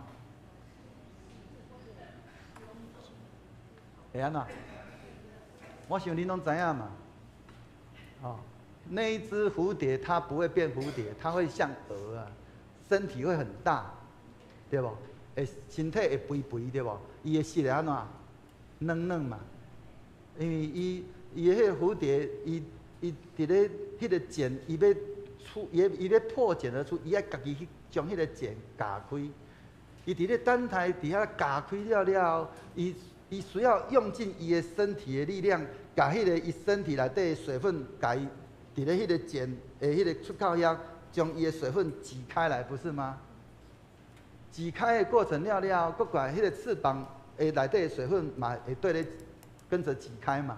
会安怎？我想恁拢知影嘛，那一只蝴蝶它不会变蝴蝶，它会像蛾啊，身体会很大，对不？身体会肥肥，对不？伊的色会安怎？软软嘛。因为伊的迄个蝴蝶，伊伫咧迄个茧，伊要破茧而出，伊爱家己去将迄个茧夹开。伊伫咧等待伫遐夹开了，伊需要用尽伊的身体的力量，把迄个伊身体内底的水分，甲伊伫咧迄个茧的迄个出口遐，将伊的水分挤开来，不是吗？挤开的过程了，搁过来迄个翅膀的内底的水分嘛，会对咧跟着挤开嘛。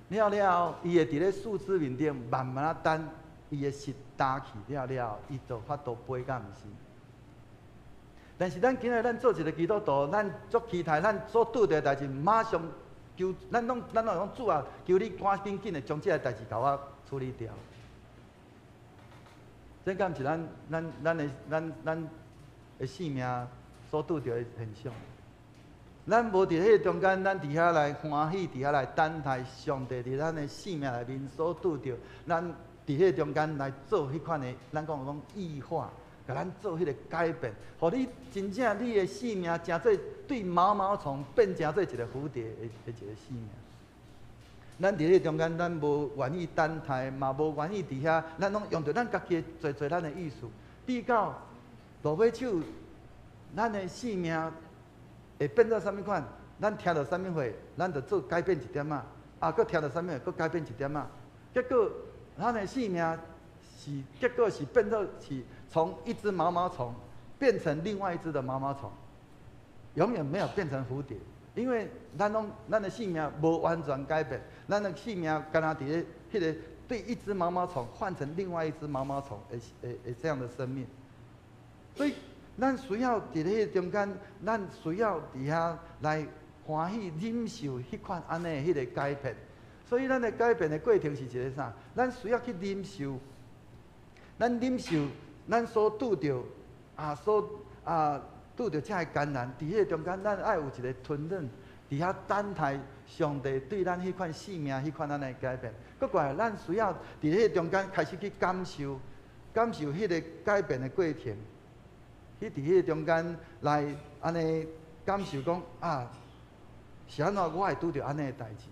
了，伊会伫咧树枝面顶慢慢啊等，伊的湿干去了，伊就法度飞甲毋是。但是咱今日咱做一个基督徒，咱足期待咱所拄着的代志，马上求咱拢讲主啊，求你赶紧的将这个代志甲我处理掉。这敢是咱的生命所拄着的现象。咱无伫迄中间，咱伫遐来欢喜，伫遐来等待上帝伫咱的生命内面所拄着，咱伫迄中间来做迄款的，咱讲异化，甲咱做迄个改变，互你真正你的生命诚做对毛毛虫变成做一个蝴蝶的一个生命。咱伫迄中间，咱无愿意等待，嘛无愿意伫遐，咱拢用着咱家己做咱的意思，比较落尾手，咱的生命会变做啥物款？咱听到啥物话，咱就做改变一点仔，佫听到啥物话，佫改变一点仔，结果咱的生命结果是变做是从一只毛毛虫变成另外一只的毛毛虫，永远没有变成蝴蝶，因为咱的生命无完全改变，咱的生命干那伫咧迄个对一只毛毛虫换成另外一只毛毛虫的这样的生命，所以咱需要伫咧中间，咱需要伫遐来欢喜忍受迄款安尼迄个改变。所以咱的改变的过程是一个啥？咱需要去忍受，咱忍受咱所拄着拄着这个艰难，伫迄中间，咱爱有一个吞忍，伫遐等待上帝对咱迄款生命、迄款安尼改变。搁过来，咱需要伫迄中间开始去感受迄个改变的过程。去伫迄中间来安尼感受讲是安怎我会拄着安尼的代志？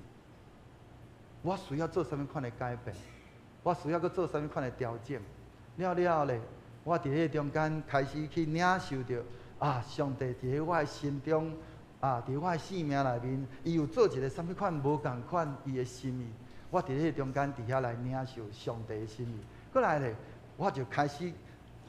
我需要做啥物款的改变？我需要去做啥物款的调整？了咧，我伫迄中间开始去领受着上帝伫我的心中伫我的生命内面，伊有做一个啥物款无共款伊的心意。我伫迄中间伫遐来领受上帝的心意。过来咧，我就开始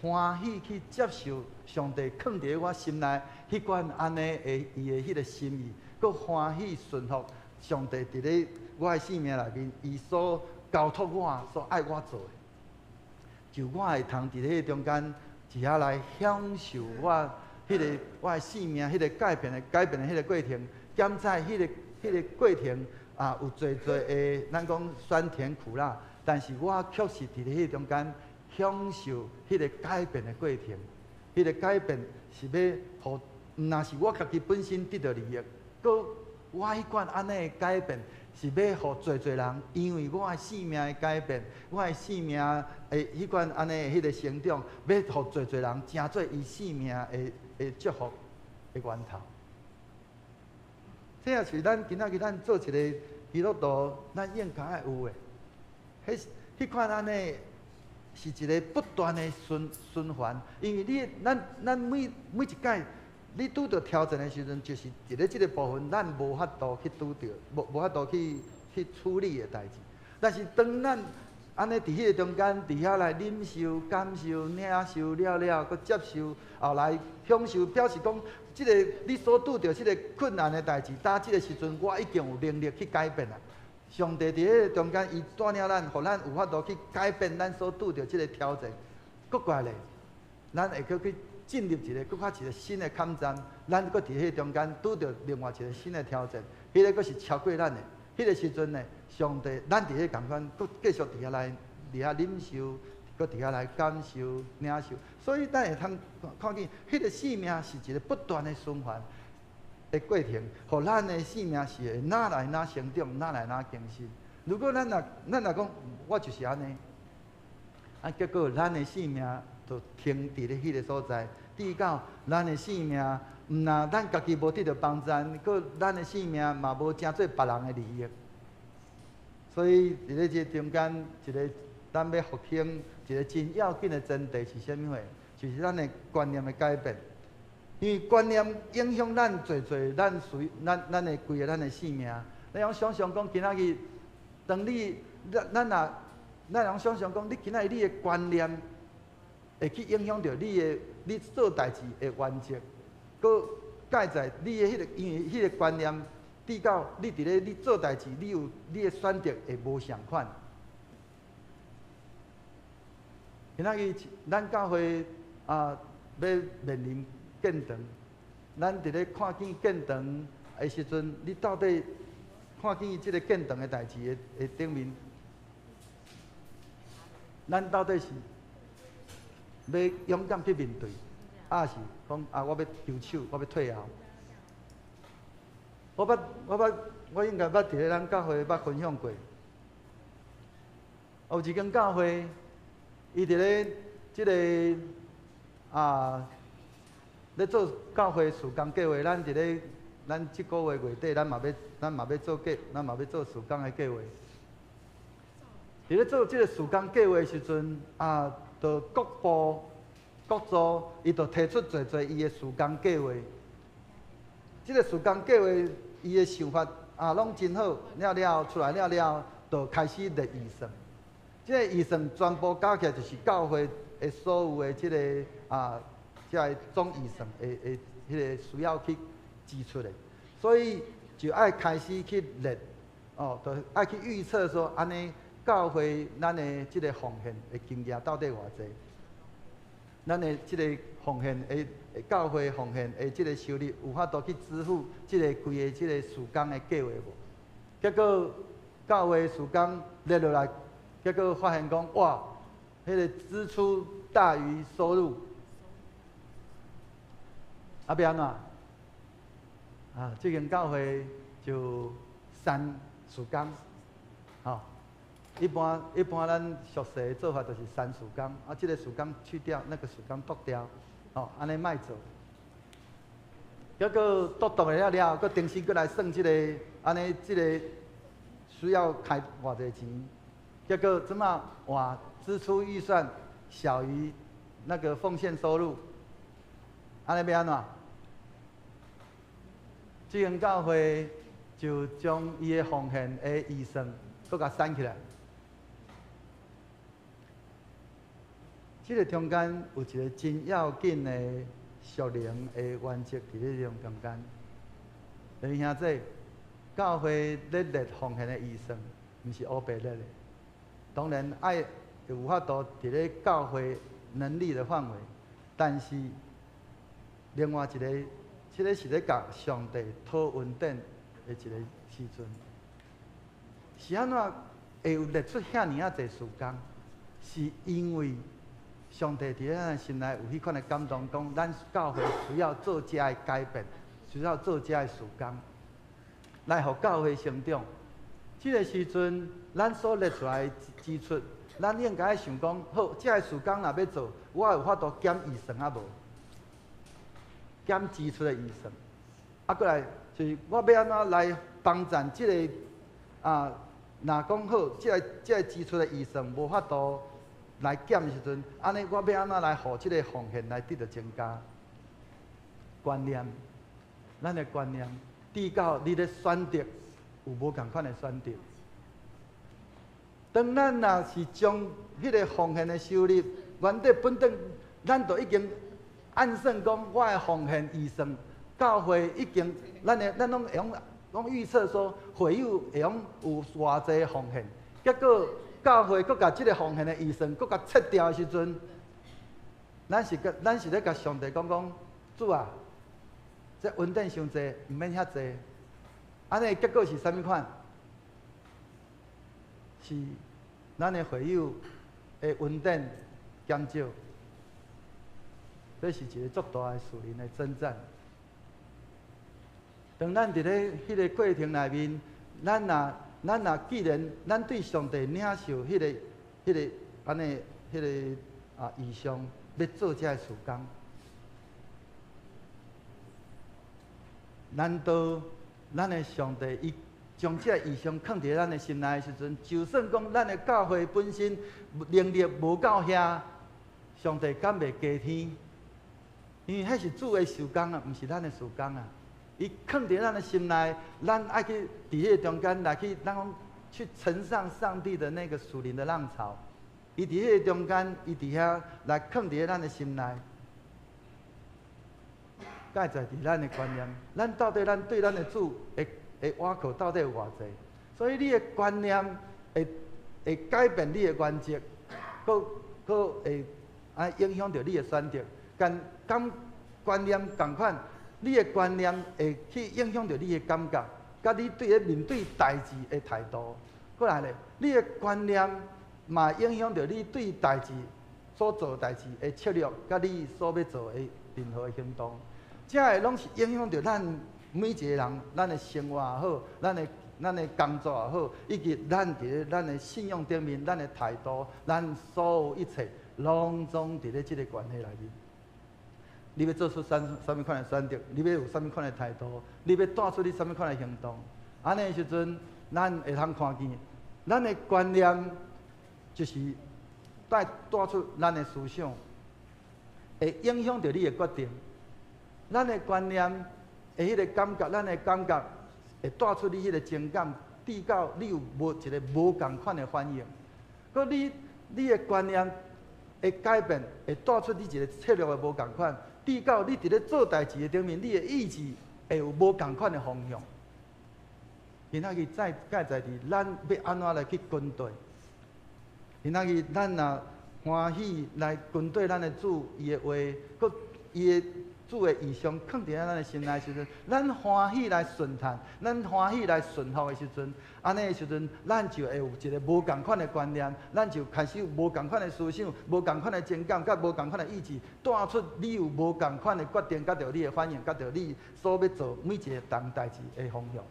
欢喜去接受上帝放伫我心内迄款安尼的伊的迄个心意，佮欢喜顺服上帝伫咧我的生命内面，伊所交托我、所爱我做的，就我会通伫咧中间一下来享受我迄个我的生命迄个改变的迄个过程，检在迄个过程有侪的咱讲酸甜苦辣，但是我确实伫咧迄中间。享受迄个改变的过程，迄个改变是要互，若是我家己本身得到利益，佮我迄款安尼的改变，是要互侪人，因为我的生命的改变，我的生命的迄款安尼的迄个成长，要互侪人成做伊生命的祝福的源头。这也是咱今仔日咱做一个基督徒，咱应该爱有的，迄款安尼。是一个不断的循环，因为咱每一届，你拄到挑战的时阵，就是伫咧即个部分，咱无法度去拄着，无法度去处理的代志。但是当咱安尼伫迄个中间，伫遐来忍受、感受、领受了，佮接受，后来享受，表示讲，即个你所拄着即个困难的代志，到即个时阵，我已经有能力去改变啦。上帝伫迄中间，伊带领咱，互咱有法度去改变咱所拄着即个挑战。搁过来咧，咱会去进入一个搁较一个新的坎站，咱搁伫迄中间拄着另外一个新的挑战，迄个搁是超过咱的。迄个时阵呢，上帝咱伫迄共款，搁继续伫遐来，伫遐忍受，搁伫遐来感受、领受。所以咱会通看见，迄个生命是一个不断的循环。的过程，互咱的生命是会哪来哪成长，哪来哪更新。如果咱若讲，我就是安尼，结果咱的生命就停伫咧迄个所在，直到咱的生命，毋但咱家己无得到帮助，佮咱的生命嘛无成做别人的利益。所以伫咧这中间，一个咱要复兴，一个真要紧的前提是啥物货？就是咱的观念的改变。因为观念影响咱咱的规个咱的生命。咱用想象讲，今仔日，当你咱用想象讲，你今仔日你的观念会去影响到你做代志的原则，佮介在你的迄个，因为迄个观念，至到你伫咧你做代志，你的选择会无相款。今仔日咱教会要面临建堂，咱伫咧看见建堂的时阵，你到底看见即个建堂的代志的顶面，咱到底是要勇敢去面对，还是讲我要丢手，我要退后？我应该捌伫咧咱教会捌分享过。有一间教会，伊伫咧即个咧做教会事工计划，咱伫咧咱即个月月底，咱嘛要做事工的计划。伫咧做即个事工计划的时阵，就各部各组，伊就提出侪伊的事工计划。即个事工计划，伊的想法拢真好，出来了，就开始列预算。即个预算全部加起来，就是教会的所有的即个即个总预算的迄个需要去支出的，所以就爱开始去列，就爱去预测说，安尼教会咱的即个奉献的金额到底偌济？咱的即个奉献的教会奉献的即个收入，有法度去支付即个规个即个事工的计划无？结果教会事工列落来，结果发现讲，哇，迄个支出大于收入，要安怎？这间教会就删事工，一般咱俗世的做法就是删事工，这个事工去掉，那个事工剁掉，安尼卖做。结果剁了，佮重新来算这个，安尼这个需要开偌济钱？结果怎么哇，支出预算小于那个奉献收入，安尼要安怎？这间教会就将伊的奉献的预算佮甲删起来。这个中间有一个真要紧的属灵的原则伫咧中间。弟兄兄弟，教会咧列奉献的预算，毋是黑白列的。当然爱有法度伫咧教会能力的范围，但是另外一个，这个是咧甲上帝讨恩典的一个时阵，是安怎会有列出遐尼侪事工？是因为上帝伫咱心内有迄款的感动，讲咱教会需要做遮的改变，需要做遮的事工，来互教会成长。这个时阵，咱所列出来的支出，咱应该想讲，好，遮个事工若要做，我有法度减预算无？减支出的预算，过来就是我要安怎来帮助这个若讲好，这个支出的预算无法度来减的时阵，安尼我要安怎来互这个奉献来得到增加？观念，咱的观念，至到你的选择有无共款的选择。当咱若是将迄个奉献的收入，原底本等，咱就已经按算讲，我的奉献预算，教会已经，咱拢会用预测说，会友会用有偌济奉献，结果教会佮甲即个奉献的预算，佮甲切掉的时阵，咱是咧甲上帝讲，主啊，这恩典伤济，毋免遐济，安尼结果是啥物款？是咱的会友的恩典减少。这是一个足大的属灵的征战。当咱伫咧迄个过程内面，咱若既然咱对上帝领受迄个安尼意向，要做这个事工，难道咱的上帝伊将这个意向放伫咱的心内的时阵，就算讲咱的教会本身能力无够遐，上帝敢袂加添？因为迄是主的事工啊，毋是咱的事工啊。伊放伫咱的心内，咱爱去伫迄个中间来去，咱讲去乘上上帝的那个属灵的浪潮。伊伫迄个中间，伊伫遐来放伫咱的心内。介在伫咱的观念，咱到底对咱的主会挖口到底有偌济？所以你的观念会改变你的原则，佫会影响到你的选择。感观念同款，你的观念会去影响到你的感觉，甲你对咧面对代志的态度。过来咧，你的观念嘛影响到你对代志所做代志的策略，甲你所要做的任何的行动，这个拢是影响到咱每一个人，咱的生活也好，咱的工作也好，以及咱伫咧咱的信用顶面，咱的态度，咱所有一切，拢总伫咧即个关系内面。你要做出什么款的选择？你要有什么款的态度？你要带出你什么款的行动？安尼的时阵，咱会通看见，咱的观念就是带出咱的思想，会影响到你的决定。咱的观念的迄个感觉，咱的感觉会带出你迄个情感，递到你有一个无共款的反应。佮你的观念会改变，会带出你一个策略的无共款。递到你伫咧做代志的顶面，你的意志会有无共款的方向。今仔日再在伫咱要安怎来去军队？今仔日咱若欢喜来军队，咱的主伊的话，佮伊的主的意向放伫咱的心内时阵，咱欢喜来顺从，咱欢喜来顺服的时阵，安尼的时阵，咱就会有一个无共款的观念，咱就开始有无共款的思想，无共款的情感，甲无共款的意志，带出你有无共款的决定，甲着你的反应，甲着你所要做每一个代志的方向。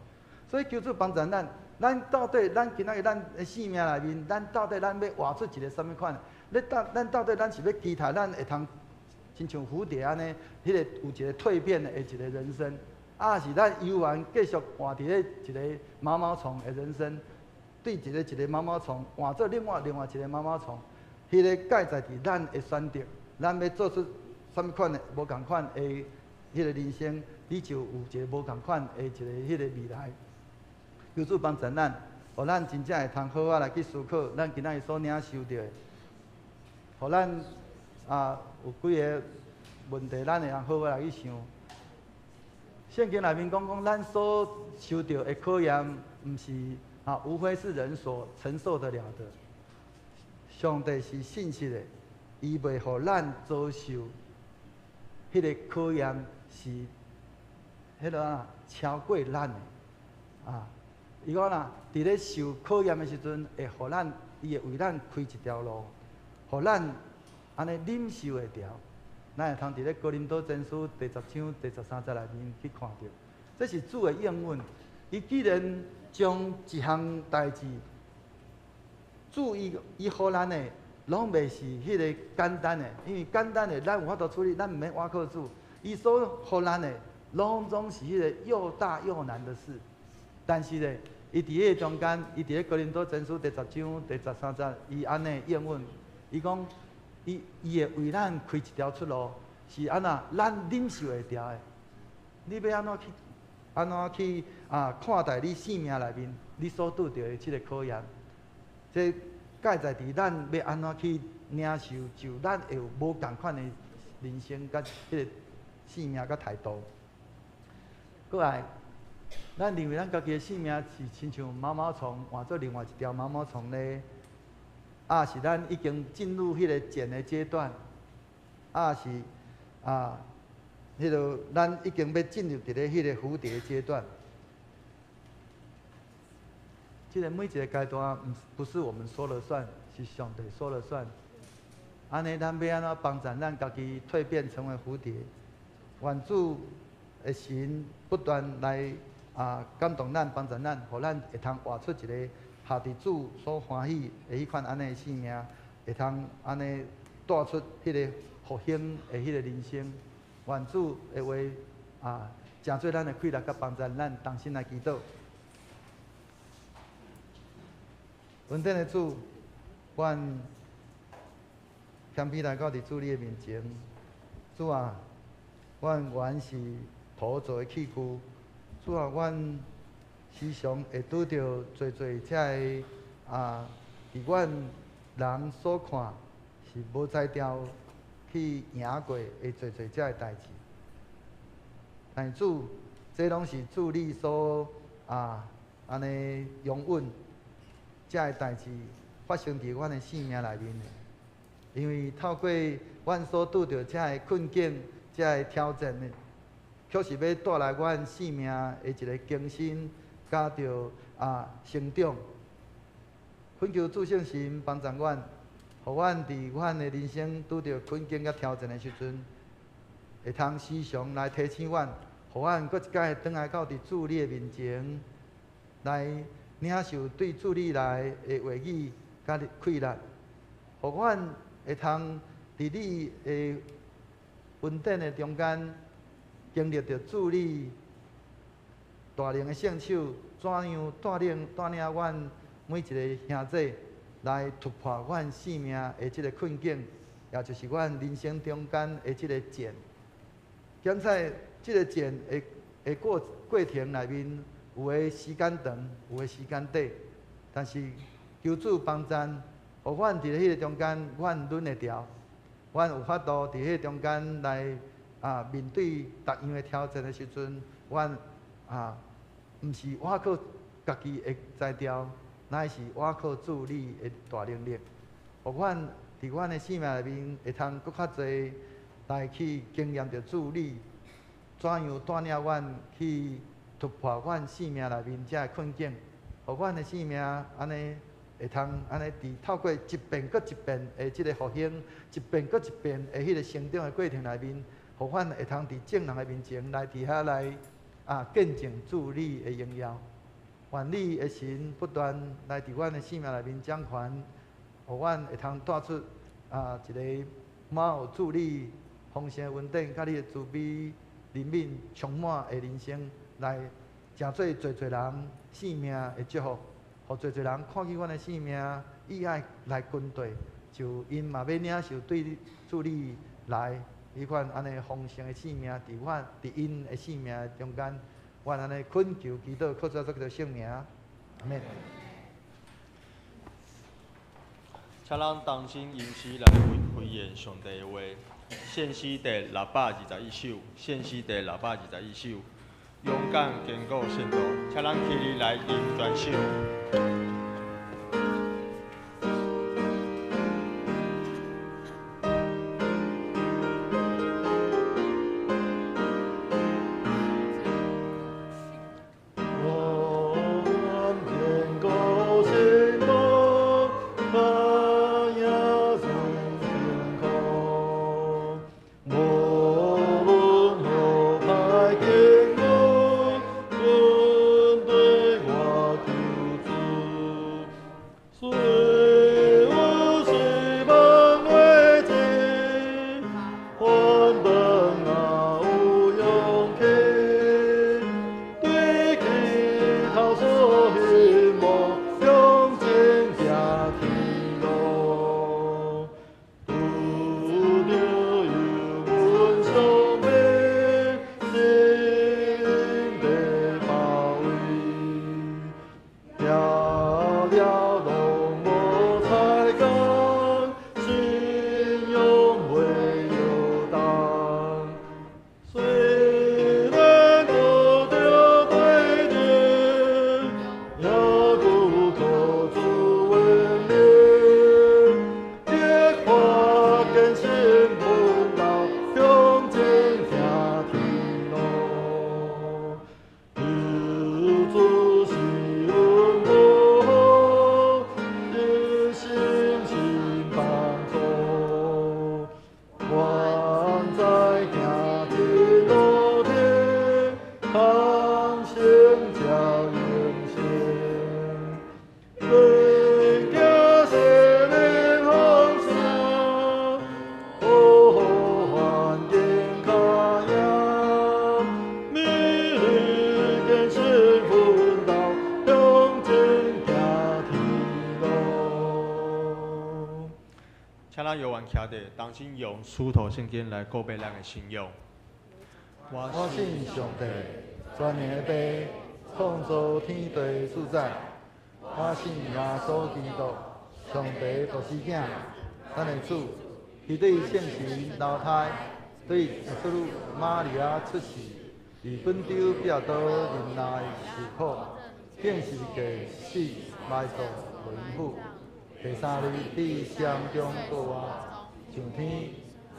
所以求主帮助咱，咱到底咱今仔日咱的生命内面，咱到底咱要活出一个什么款？咱到底咱是要期待咱会通？亲像蝴蝶安尼，迄个有一个蜕变的一个人生，啊是咱悠然继续活伫咧一个毛毛虫的人生，对一个毛毛虫换做另外一个毛毛虫，迄个介在伫咱的选择，咱要做出什么款的无共款的迄个人生，你就有一个无共款的迄个未来。求主帮助咱，互咱真正会通好好来去思考，咱今仔日所领受到的，互咱有几个问题，咱会通好好来去想。圣经内面讲，咱所受到的考验，毋是无非是人所承受得了的。上帝是信实的，伊袂互咱遭受迄个考验是迄个超过咱的伊讲伫咧受考验的时阵，会互咱，伊会为咱开一条路，互咱安尼忍受会着。咱会通伫咧哥林多前书第10章第13节内面去看到，这是主的应允。伊既然将一项代志，主伊互咱的，拢袂是迄个简单的，因为简单的咱有法度处理，咱毋免倚靠主。伊所互咱的，拢总是迄个又大又难的事。但是咧，伊伫迄个中间，伊伫咧哥林多前书第10章第13节，伊安尼应允，伊讲，伊会为咱开一条出路，是安那咱忍受会着的。你要安怎去看待你生命内面你所拄着的即个考验？这介在伫咱要安怎去领受，就咱会有无共款的人生甲迄个生命甲态度。过来。咱认为咱家己的生命是亲像毛毛虫换做另外一条毛毛虫呢？是咱已经进入迄个茧的阶段，是迄个咱已经要进入伫咧迄个蝴蝶的阶段。即个每一个阶段，不是我们说了算，是上帝说了算。安尼，咱要安怎帮助咱家己蜕变成为蝴蝶？愿主的神不断来。感动咱，帮助咱，互咱会通活出一个下伫主所欢喜的迄款安尼的生命，会通安尼带出迄个复兴的迄个人生。愿主的话诚做咱的快乐甲帮助，咱同心来祈祷。恩典的主，愿谦卑来到伫主你的面前。主啊，阮原是土做的器具。主啊，阮时常会拄着侪遮个伫阮人所看是无才调去赢过的侪遮个代志。但主，这拢是主你所安尼容允遮个代志发生伫阮的生命内面的。因为透过阮所拄着遮个困境、遮个挑战的。确实要带来阮生命的一个更新，加着成长。恳求主圣神帮助阮，互阮伫阮的人生拄着困境甲挑战的时阵，会通时常来提醒阮，互阮搁一摆转来到伫主你的面前，来领受对主你来的话语甲气力，互阮会通伫你的恩典的中间，经历着主你大能的圣手，怎样带领阮每一个兄弟来突破阮生命的即个困境，也就是阮人生中间的即个茧。检在即个茧的过程内面，有的时间长，有的时间短，但是求主帮赞，互阮伫咧迄个中间，阮忍会调，阮有法度伫迄个中间来面对逐样的挑战的时阵，阮毋是我靠家己会才调，乃是我靠主你的大能力，互阮伫阮的生命内面会通搁较侪来去经验着主你怎样带领阮去突破阮生命内面遮困境，互阮的生命安尼会通安尼透过一遍搁一遍的即个复兴，一遍搁一遍的迄个成长的过程内面，互阮会通伫众人的面前来伫遐来见证主你的荣耀。愿你的神不断来伫阮的生命内面掌权，互阮会通带出一个满有主你丰盛的恩典，甲你的慈悲怜悯充满的人生，来成做侪人生命的祝福，互侪人看见阮的生命意爱来跟对，就因嘛要领受对主你来迄款安尼丰盛的生命，伫因的生命中间。愿安尼恳求祈祷，靠着这个圣名，阿免。请咱同心吟诗来回言上帝的话。献诗第621首，献诗第621首，勇敢坚固圣道，请咱起立来吟全首。请咱犹原徛地，当心用书头圣经来告白咱的信仰。我信上帝，全能的爸，创造天地自在。我信耶稣基督，上帝独生子，咱的主，伊对圣神流胎，对耶稣玛利亚出世，于本州比较多人来受苦，竟是个死，埋葬为父。第三日，伫山中过活，上天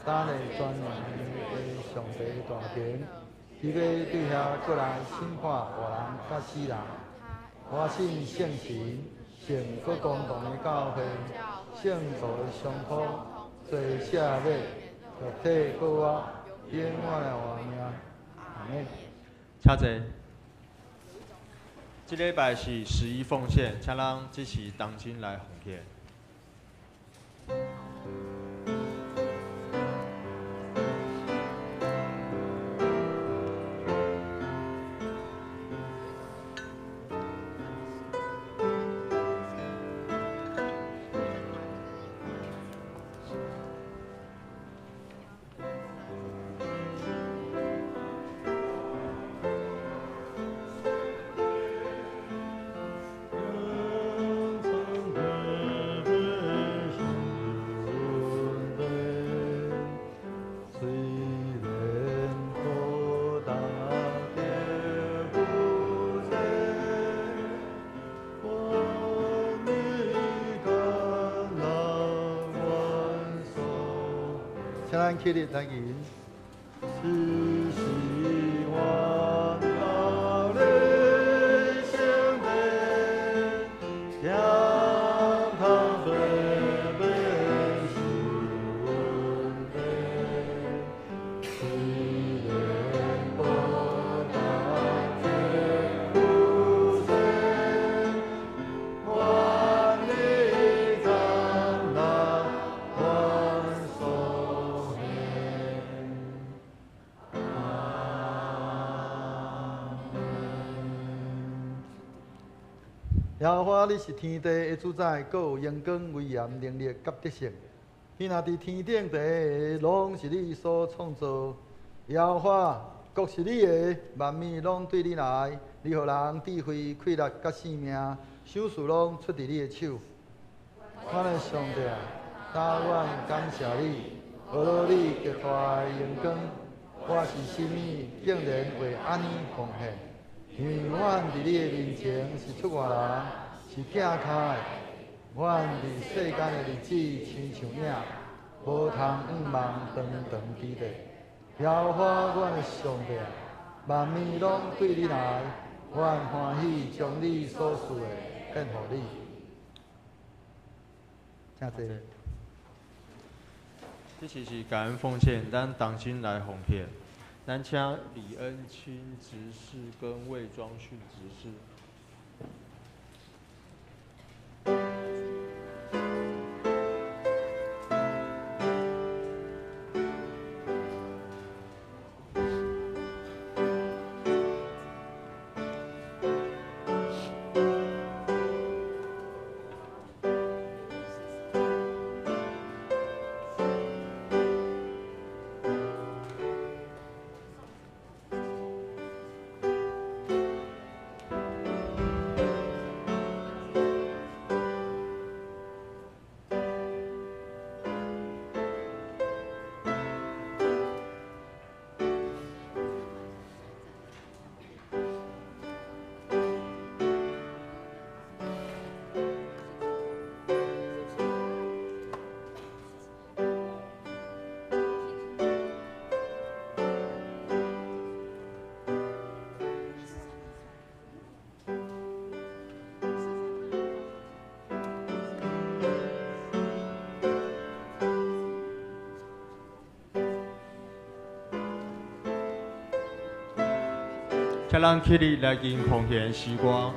三个全能的上帝大权，伊要对遐过来审判活人甲死人。我信圣神，信各公堂的教会，圣道的相通，做赦免，肉体过活，永远的活命。阿免。请坐。这礼拜是11奉献，请咱支持当今来奉献。请咱起立来吟。是希望高丽相对，向他飞奔是稳定，虽然波涛千古深，万里长廊万寿年。耶和华，你是天地的主宰，各有荣光、威严、能力、甲德性。天若伫天顶地下，拢是你所创造。耶和华，国是你的，万物拢对你来。你予人智慧、气力、甲性命，想事拢出伫你的手。我的上帝啊，但愿感谢你，学了你极大的荣光。我是心意竟然为安尼奉献。因为阮伫你的面前是出外人，是寄脚的。阮伫世间的日子亲像影，无通仰望长长之地。耶和华，阮的上帝，万物拢对你来，阮欢喜将你所赐的献予你。真侪。这是感恩奉献，咱当今来奉献。咱请李恩清执事跟魏庄训执事。请咱起立来敬奉献时光。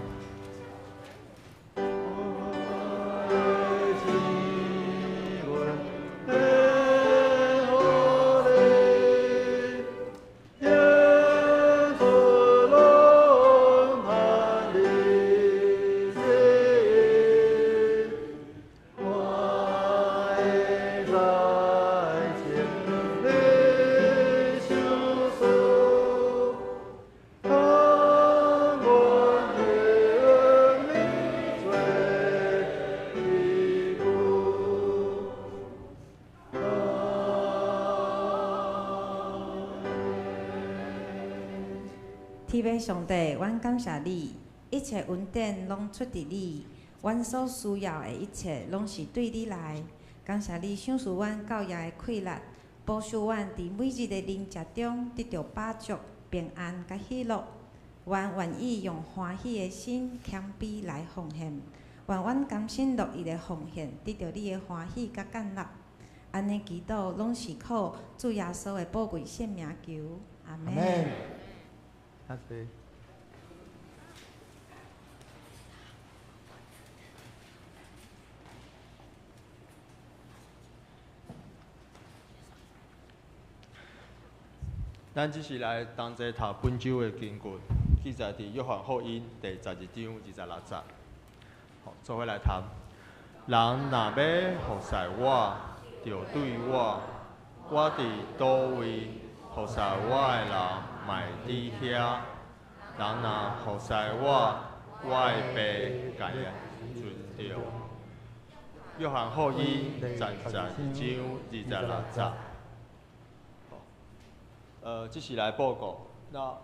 天父上帝，阮感谢你，一切恩典拢出伫你，阮所需要的一切拢是对你来。感谢你赏赐阮教养的气力，保守阮伫每日的灵食中得到饱足、平安甲喜乐。阮愿意用欢喜的心谦卑来奉献，愿阮甘心乐意的奉献，得到你的欢喜甲建立。安尼祈祷拢是靠主耶稣的宝贵圣名求，阿门。较济。咱只是来同齐读本周的经过，记载伫约翰福音第12章26节。好，做伙来谈。人若要服侍我，就对我伫倒位服侍我的人，卖伫遐。人若服侍我，我的爸家尊重。约翰福音12章26节。这是来报告。那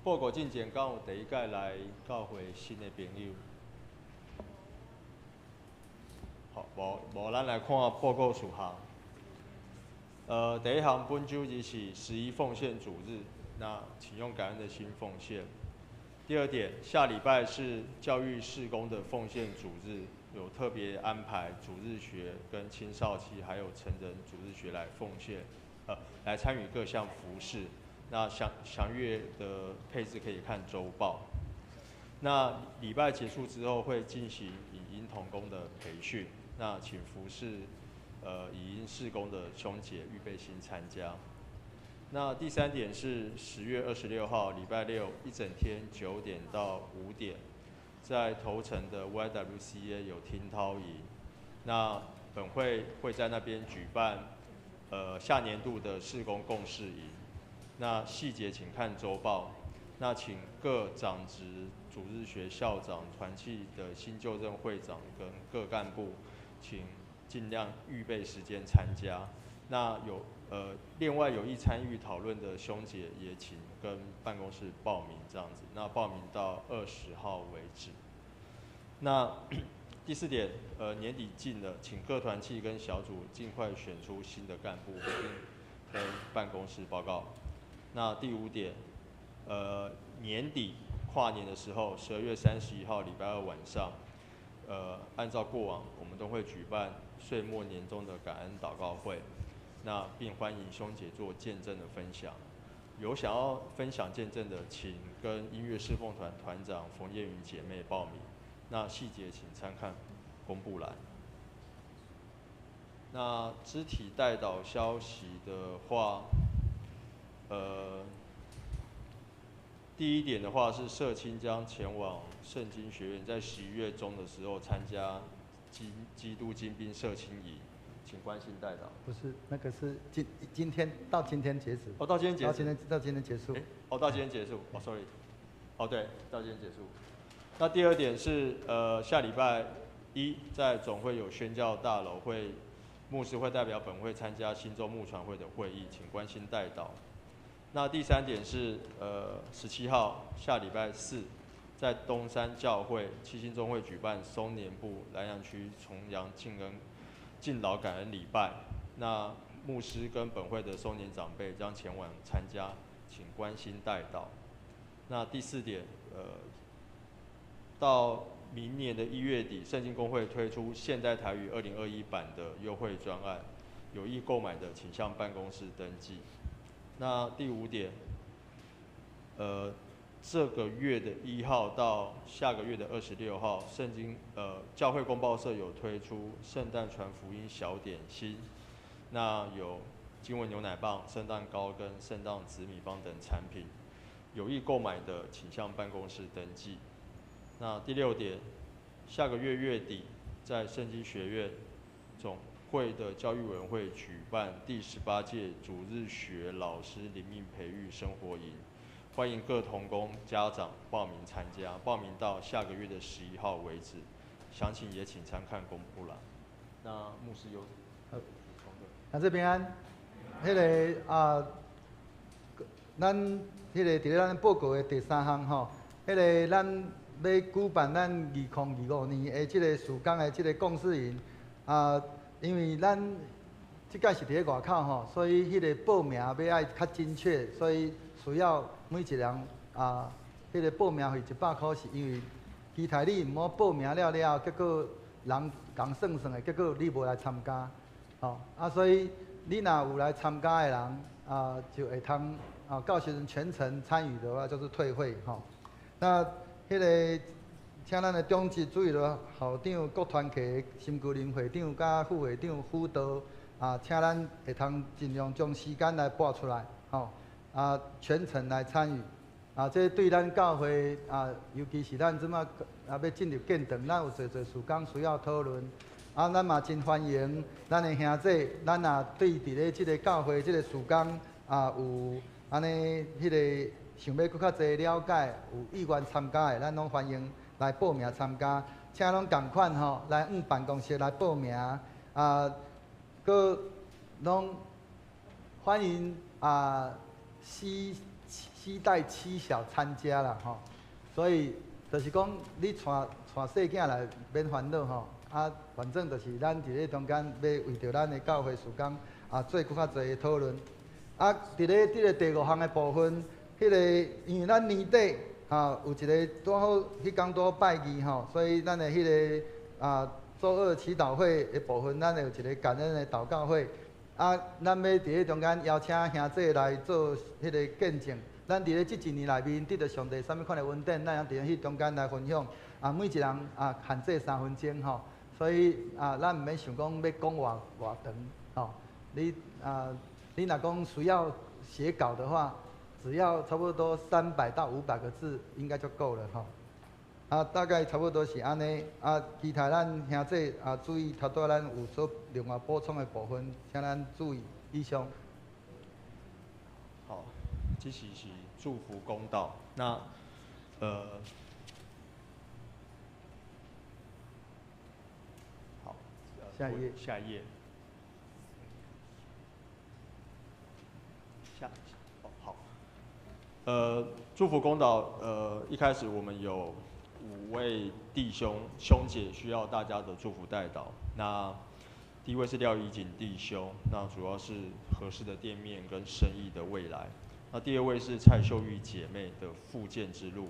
报告进前，敢有第一届来教会新的朋友？好，无咱来看报告事项。第一项本周日是11奉献主日，那请用感恩的心奉献。第二点，下礼拜是教育事工的奉献主日，有特别安排主日学跟青少期还有成人主日学来奉献。来参与各项服事，那详阅的配置可以看周报。那礼拜结束之后会进行影音同工的培训，那请服事影音事工的兄姐预备心参加。那第三点是10月26号礼拜六一整天9点到5点，在头城的 YWCA 有听涛营，那本会会在那边举办下年度的事工共事营，那细节请看周报。那请各长职、主日学校长、团契的新就任会长跟各干部，请尽量预备时间参加。那另外有意参与讨论的兄姐也请跟办公室报名这样子。那报名到20号为止。那第4点，年底近了，请各团契跟小组尽快选出新的干部，并跟办公室报告。那第5点，年底跨年的时候，12月31号礼拜2晚上，按照过往，我们都会举办岁末年终的感恩祷告会，那并欢迎兄姐做见证的分享。有想要分享见证的，请跟音乐侍奉团团长冯燕云姐妹报名。那细节请参看公布栏。那肢体代祷消息的话，第1点的话是社青将前往圣经学院，在11月中的时候参加基督精兵社青营，请关心代祷。不是，那个是今天到今天截止。哦，到今天截止。到今天结束。到今天结束。哦 ，sorry。对，到今天结束。那第2点是下礼拜1在总会有宣教大楼牧师会代表本会参加新州牧传会的会议，请关心代祷。那第3点是17号下礼拜4在东山教会七星中会举办松年部南洋区重阳敬老感恩礼拜，那牧师跟本会的松年长辈将前往参加，请关心代祷。那第4点到明年的1月底，圣经公会推出现代台语2021版的优惠专案，有意购买的请向办公室登记。那第5点，这个月的1号到下个月的26号，教会公报社有推出圣诞传福音小点心，那有经文牛奶棒、圣诞糕跟圣诞紫米棒等产品，有意购买的请向办公室登记。那第6点，下个月月底在圣经学院总会的教育委员会举办第18届主日学老师灵命培育生活营，欢迎各同工家长报名参加，报名到下个月的11号为止，详情也请参看公布栏。那牧师有补充的？那这边咱伫咱报告的第3项吼，咱要举办咱2025年的这个事工的这个共事营因为咱这届是伫外口吼，所以报名要爱较精确，所以需要每一人报名费100块，是因为其他你毋好报名了，结果人共算的，结果你无来参加，所以你若有来参加的人就会通到时阵全程参与的话，就是退费吼。那迄个，请咱的中级主义的校长、各团体心居林会长、甲副会长辅导请咱会通尽量将时间来拨出来吼，全程来参与。这对咱教会尤其是咱即马要进入建堂，咱有侪事工需要讨论。咱嘛真欢迎咱的兄弟，咱也对伫咧即个教会即个事工有安尼迄个想要搁较侪了解，有意愿参加的，咱拢欢迎来报名参加。请拢共款吼，来办公室来报名搁拢欢迎期待妻小参加啦吼，所以就是讲你带细囝来免烦恼吼，反正就是咱伫咧中间要为着咱的教会事工做搁较侪的讨论。伫咧即个第5项的部分，迄个因为咱年底有一个拄好迄天拄好拜二吼，所以咱的迄个周二祈祷会的部分，咱有一个感恩的祷告会。咱要伫咧中间邀请兄弟来做迄个见证。咱伫咧即一年内面得到上帝啥物款的恩典，咱也伫咧迄中间来分享。每一人限制3分钟吼，所以咱毋免想讲要讲偌长吼。你若讲需要写稿的话，只要差不多300到500个字应该就够了吼。大概差不多是安尼。其他咱兄弟注意，头拄咱有所另外补充的部分，请咱注意。以上。好，这是祝福公道。那好，下一页。下一页。好。祝福公道，一开始我们有5位弟兄兄姐需要大家的祝福代祷。那第一位是廖怡景弟兄，那主要是合适的店面跟生意的未来。那第2位是蔡秀玉姐妹的复健之路。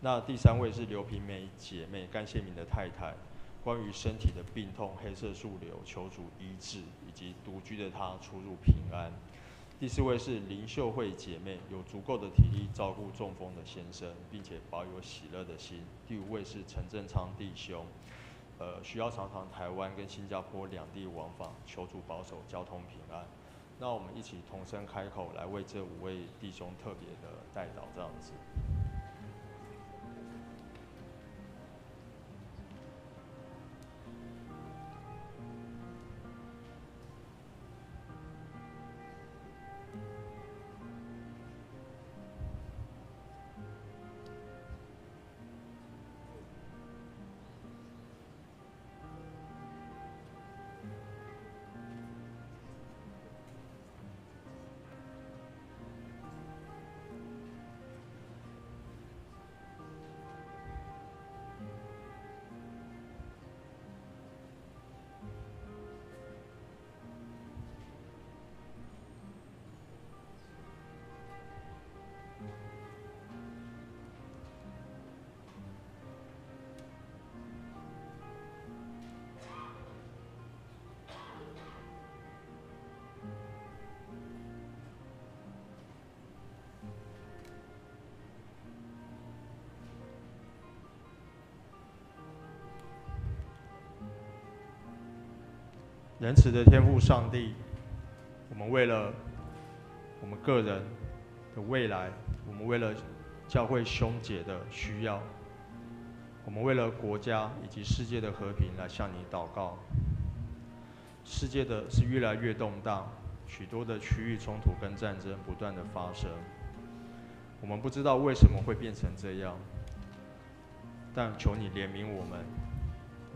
那第3位是刘平梅姐妹，甘谢明的太太，关于身体的病痛、黑色素瘤，求主医治，以及独居的她出入平安。第4位是林秀慧姐妹，有足够的体力照顾中风的先生，并且保有喜乐的心。第5位是陈正昌弟兄，需要常常台湾跟新加坡2地往返，求主保守交通平安。那我们一起同声开口来为这5位弟兄特别的代祷，这样子。仁慈的天父上帝，我们为了我们个人的未来，我们为了教会兄姐的需要，我们为了国家以及世界的和平来向你祷告。世界是越来越动荡，许多的区域冲突跟战争不断的发生，我们不知道为什么会变成这样，但求你怜悯我们。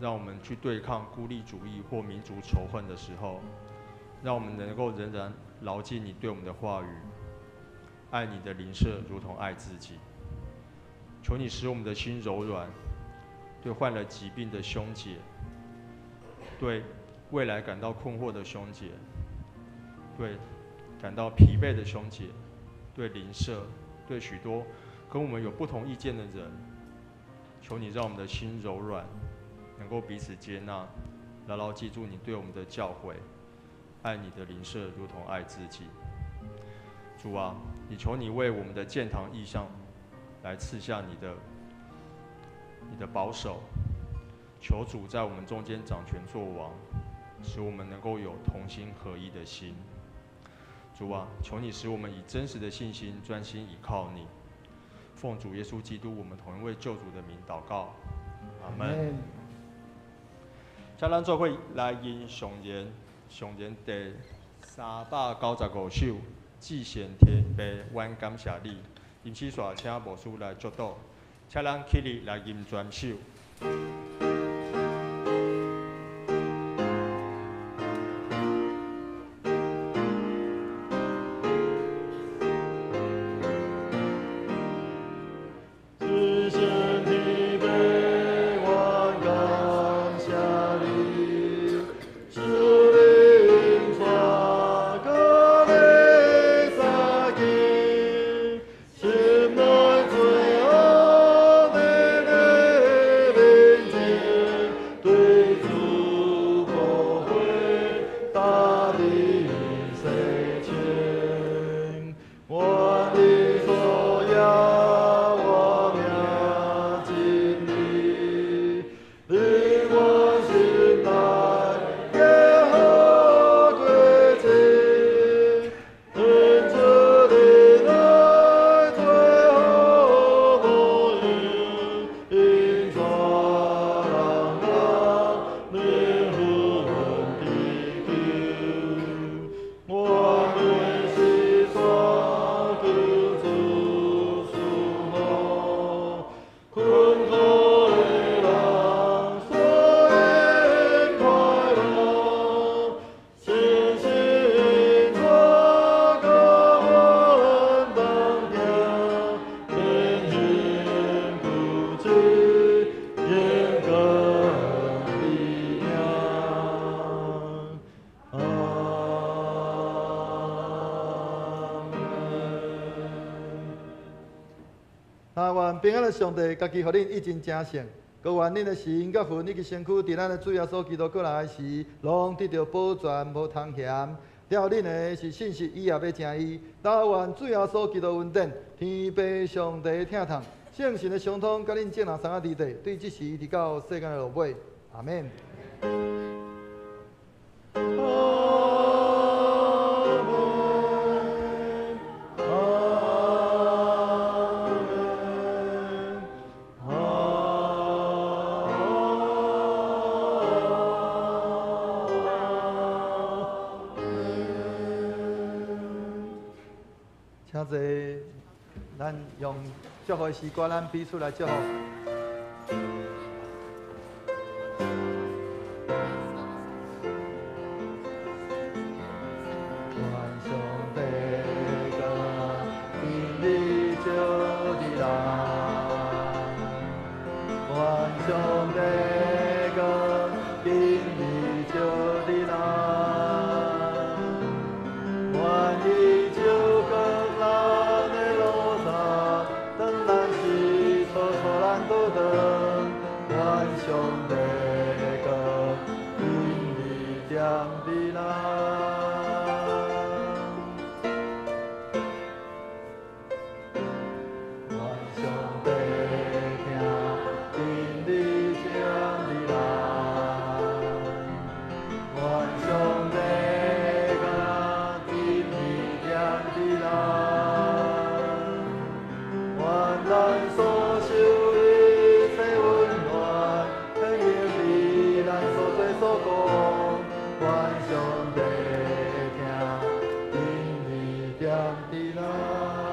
让我们去对抗孤立主义或民族仇恨的时候，让我们能够仍然牢记你对我们的话语，爱你的邻舍如同爱自己。求你使我们的心柔软，对患了疾病的兄姐，对未来感到困惑的兄姐，对感到疲惫的兄姐，对邻舍，对许多跟我们有不同意见的人，求你让我们的心柔软，能够彼此接纳，牢牢记住你对我们的教诲，爱你的邻舍如同爱自己。主啊，也求你为我们的建堂意向来赐下你的保守，求主在我们中间掌权作王，使我们能够有同心合一的心。主啊，求你使我们以真实的信心专心倚靠你。奉主耶稣基督我们同一位救主的名祷告，阿门。请咱做伙来吟上言第395首，至善天父，阮感谢你。因此，煞请牧师来祝祷，请咱起立来吟全首。愿平安的上帝，家己互恁一真正胜。各愿恁的心、甲魂以及身躯，伫咱的主耶稣基督过来的时，拢得到保全，无通嫌。了恁的是信息，以后要正义。但愿主耶稣基督恩典，天父上帝疼痛，圣神的相通，甲恁正人三个伫地，对即时直到世间的落尾。阿免。请坐，咱用祝福的诗歌，咱彼此来祝福。愿上帝听，因你点滴来。